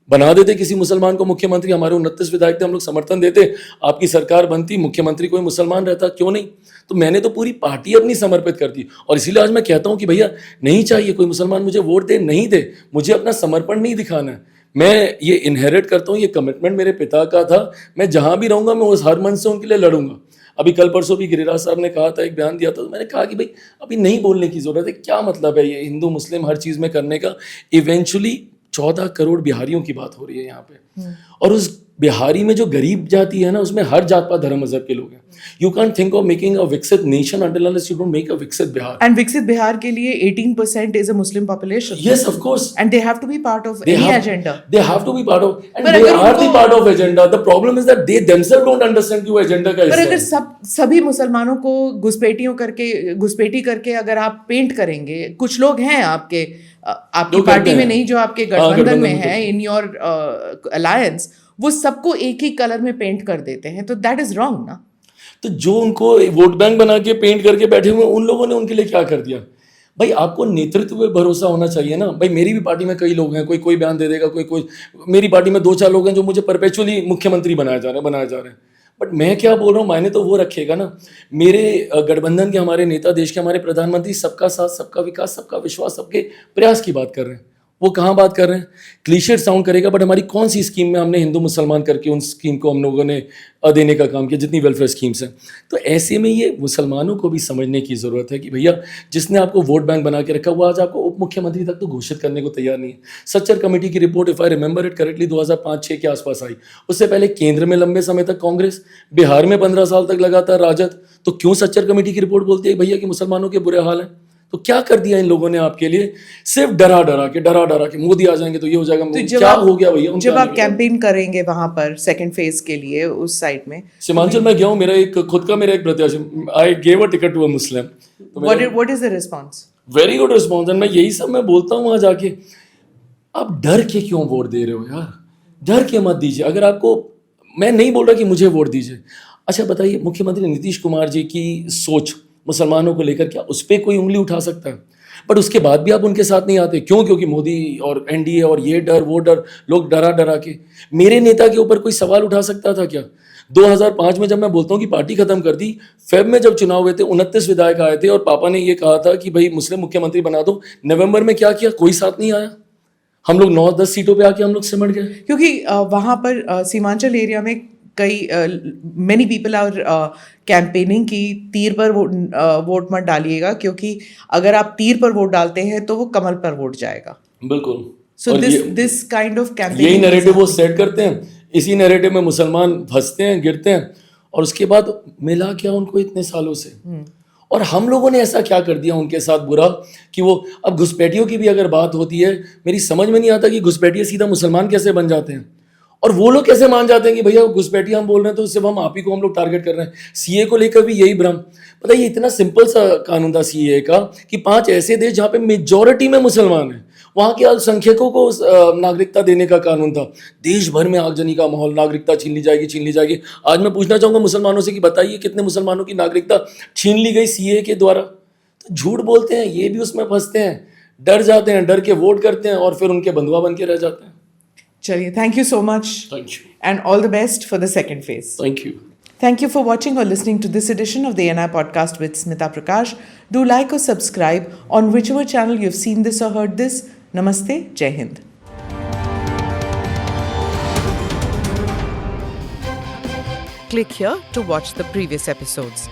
बना देते किसी मुसलमान को मुख्यमंत्री, हमारे 29 विधायक थे, हम लोग समर्थन देते, आपकी सरकार बनती, मुख्यमंत्री कोई मुसलमान रहता, क्यों नहीं। तो मैंने तो पूरी पार्टी अपनी समर्पित कर दी, और इसीलिए आज मैं कहता हूं कि भैया नहीं चाहिए कोई मुसलमान मुझे वोट दे नहीं दे, मुझे अपना समर्पण नहीं दिखाना है। मैं ये इनहेरिट करता हूँ, ये कमिटमेंट मेरे पिता का था, मैं जहां भी रहूंगा मैं उस हर मन से उनके लिए लड़ूंगा। अभी कल परसों भी गिरिराज साहब ने कहा था, एक बयान दिया था, तो मैंने कहा कि भाई अभी नहीं बोलने की जरूरत है, क्या मतलब है ये हिंदू मुस्लिम हर चीज में करने का। इवेंचुअली 14 करोड़ बिहारियों की बात हो रही है यहाँ पे, और उस बिहारी में जो गरीब जाति है ना, उसमें हर जात पात धर्म मजहब के लोग हैं। You can't think of making a विकसित nation until unless you don't make a विकसित बिहार। And विकसित बिहार के लिए 18% is a Muslim population. Yes, of course. And they have to be part of They any have, agenda. they have to be part of, and पर they अगर are the उनको- part of agenda. The problem is that they themselves don't understand कि वो agenda का पर हिस्सा अगर है। सभी मुसलमानों को घुसपैठी करके अगर आप पेंट करेंगे, कुछ लोग हैं आपकी जो करते पार्टी में हैं। नहीं, जो आपके हाँ, गठबंधन गठबंधन में में है, इन योर अलायंस, वो सबको एक ही कलर में पेंट कर देते हैं, तो दैट इज रॉन्ग ना। तो जो उनको वोट बैंक बना के पेंट करके बैठे हुए उन लोगों ने उनके लिए क्या कर दिया। भाई आपको नेतृत्व पे भरोसा होना चाहिए ना। भाई मेरी भी पार्टी में कई लोग हैं, कोई बयान दे देगा, कोई मेरी पार्टी में 2-4 लोग हैं जो मुझे परपेचुअली मुख्यमंत्री बनाए जा रहे हैं। बट मैं क्या बोल रहा हूँ, मायने तो वो रखेगा ना। मेरे गठबंधन के हमारे नेता, देश के हमारे प्रधानमंत्री सबका साथ, सबका विकास, सबका विश्वास, सबके प्रयास की बात कर रहे हैं। वो कहाँ बात कर रहे हैं, क्लीशेड साउंड करेगा, बट हमारी कौन सी स्कीम में हमने हिंदू मुसलमान करके उन स्कीम को हम लोगों ने देने का काम किया, जितनी वेलफेयर स्कीम्स हैं। तो ऐसे में ये मुसलमानों को भी समझने की ज़रूरत है कि भैया जिसने आपको वोट बैंक बना के रखा, वो आज आपको उप मुख्यमंत्री तक तो घोषित करने को तैयार नहीं है। सच्चर कमेटी की report, if I remember it correctly, 2005-6 के आसपास आई। उससे पहले केंद्र में लंबे समय तक कांग्रेस, बिहार में 15 साल तक लगातार राजद। तो क्यों सच्चर कमेटी की रिपोर्ट बोलती है भैया कि मुसलमानों के बुरे हाल हैं? तो क्या कर दिया इन लोगों ने आपके लिए? सिर्फ डरा डरा के मोदी आ जाएंगे तो ये हो जाएगा। तो क्या हो गया भैया? जब आप कैंपेन करेंगे वहां पर सेकंड फेज के लिए उस साइड में, सीमांचल में गया हूँ, मेरा एक प्रत्याशी, I gave a ticket to a Muslim. What is the response? Very good response. And मैं यही सब मैं बोलता हूँ वहां जाके, आप डर के क्यों वोट दे रहे हो यार? डर के मत दीजिए। अगर आपको, मैं नहीं बोल रहा कि मुझे वोट दीजिए। अच्छा बताइए, मुख्यमंत्री नीतीश कुमार जी की सोच मुसलमानों को लेकर, क्या उस पर कोई उंगली उठा सकता है? बट उसके बाद भी आप उनके साथ नहीं आते, क्यों? क्योंकि मोदी और एनडीए और ये डर वो डर, लोग डरा के। मेरे नेता के ऊपर कोई सवाल उठा सकता था क्या? 2005 में जब मैं बोलता हूँ कि पार्टी खत्म कर दी, फेब में जब चुनाव हुए थे 29 विधायक आए थे और पापा ने ये कहा था कि भाई मुस्लिम मुख्यमंत्री बना दो। नवंबर में क्या किया? कोई साथ नहीं आया। हम लोग 9-10 सीटों पे आके हम लोग सिमट गए। क्योंकि वहां पर सीमांचल एरिया में कई मेनी पीपल आर कैंपेनिंग की तीर पर वोट मत डालिएगा, क्योंकि अगर आप तीर पर वोट डालते हैं तो वो कमल पर वोट जाएगा। बिल्कुल। So this kind of campaigning, यही नैरेटिव वो सेट करते हैं, इसी नैरेटिव में मुसलमान फंसते हैं, गिरते हैं, और उसके बाद मिला क्या उनको इतने सालों से? और हम लोगों ने ऐसा क्या कर दिया उनके साथ बुरा कि वो, अब घुसपैठियों की भी अगर बात होती है, मेरी समझ में नहीं आता कि घुसपैठिए सीधा मुसलमान कैसे बन जाते हैं, और वो लोग कैसे मान जाते हैं कि भैया घुसपैठिया हम बोल रहे हैं तो सिर्फ हम आप ही को हम लोग टारगेट कर रहे हैं। सीए को लेकर भी यही भ्रम। पता है, ये इतना सिंपल सा कानून था सीए का कि 5 ऐसे देश जहाँ पे मेजॉरिटी में मुसलमान हैं, वहाँ के अल्पसंख्यकों को नागरिकता देने का कानून था। देश भर में आगजनी का माहौल, नागरिकता छीन ली जाएगी। आज मैं पूछना चाहूँगा मुसलमानों से कि बताइए कितने मुसलमानों की नागरिकता छीन ली गई सीए के द्वारा? तो झूठ बोलते हैं, ये भी उसमें फंसते हैं, डर जाते हैं, डर के वोट करते हैं और फिर उनके बंधुआ बन के रह जाते हैं। चलिए, thank you so much thank you and all the best for the second phase. Thank you. Thank you for watching or listening to this edition of the NI podcast with Smita Prakash. Do like or subscribe on whichever channel you've seen this or heard this. Namaste, Jai Hind. Click here to watch the previous episodes.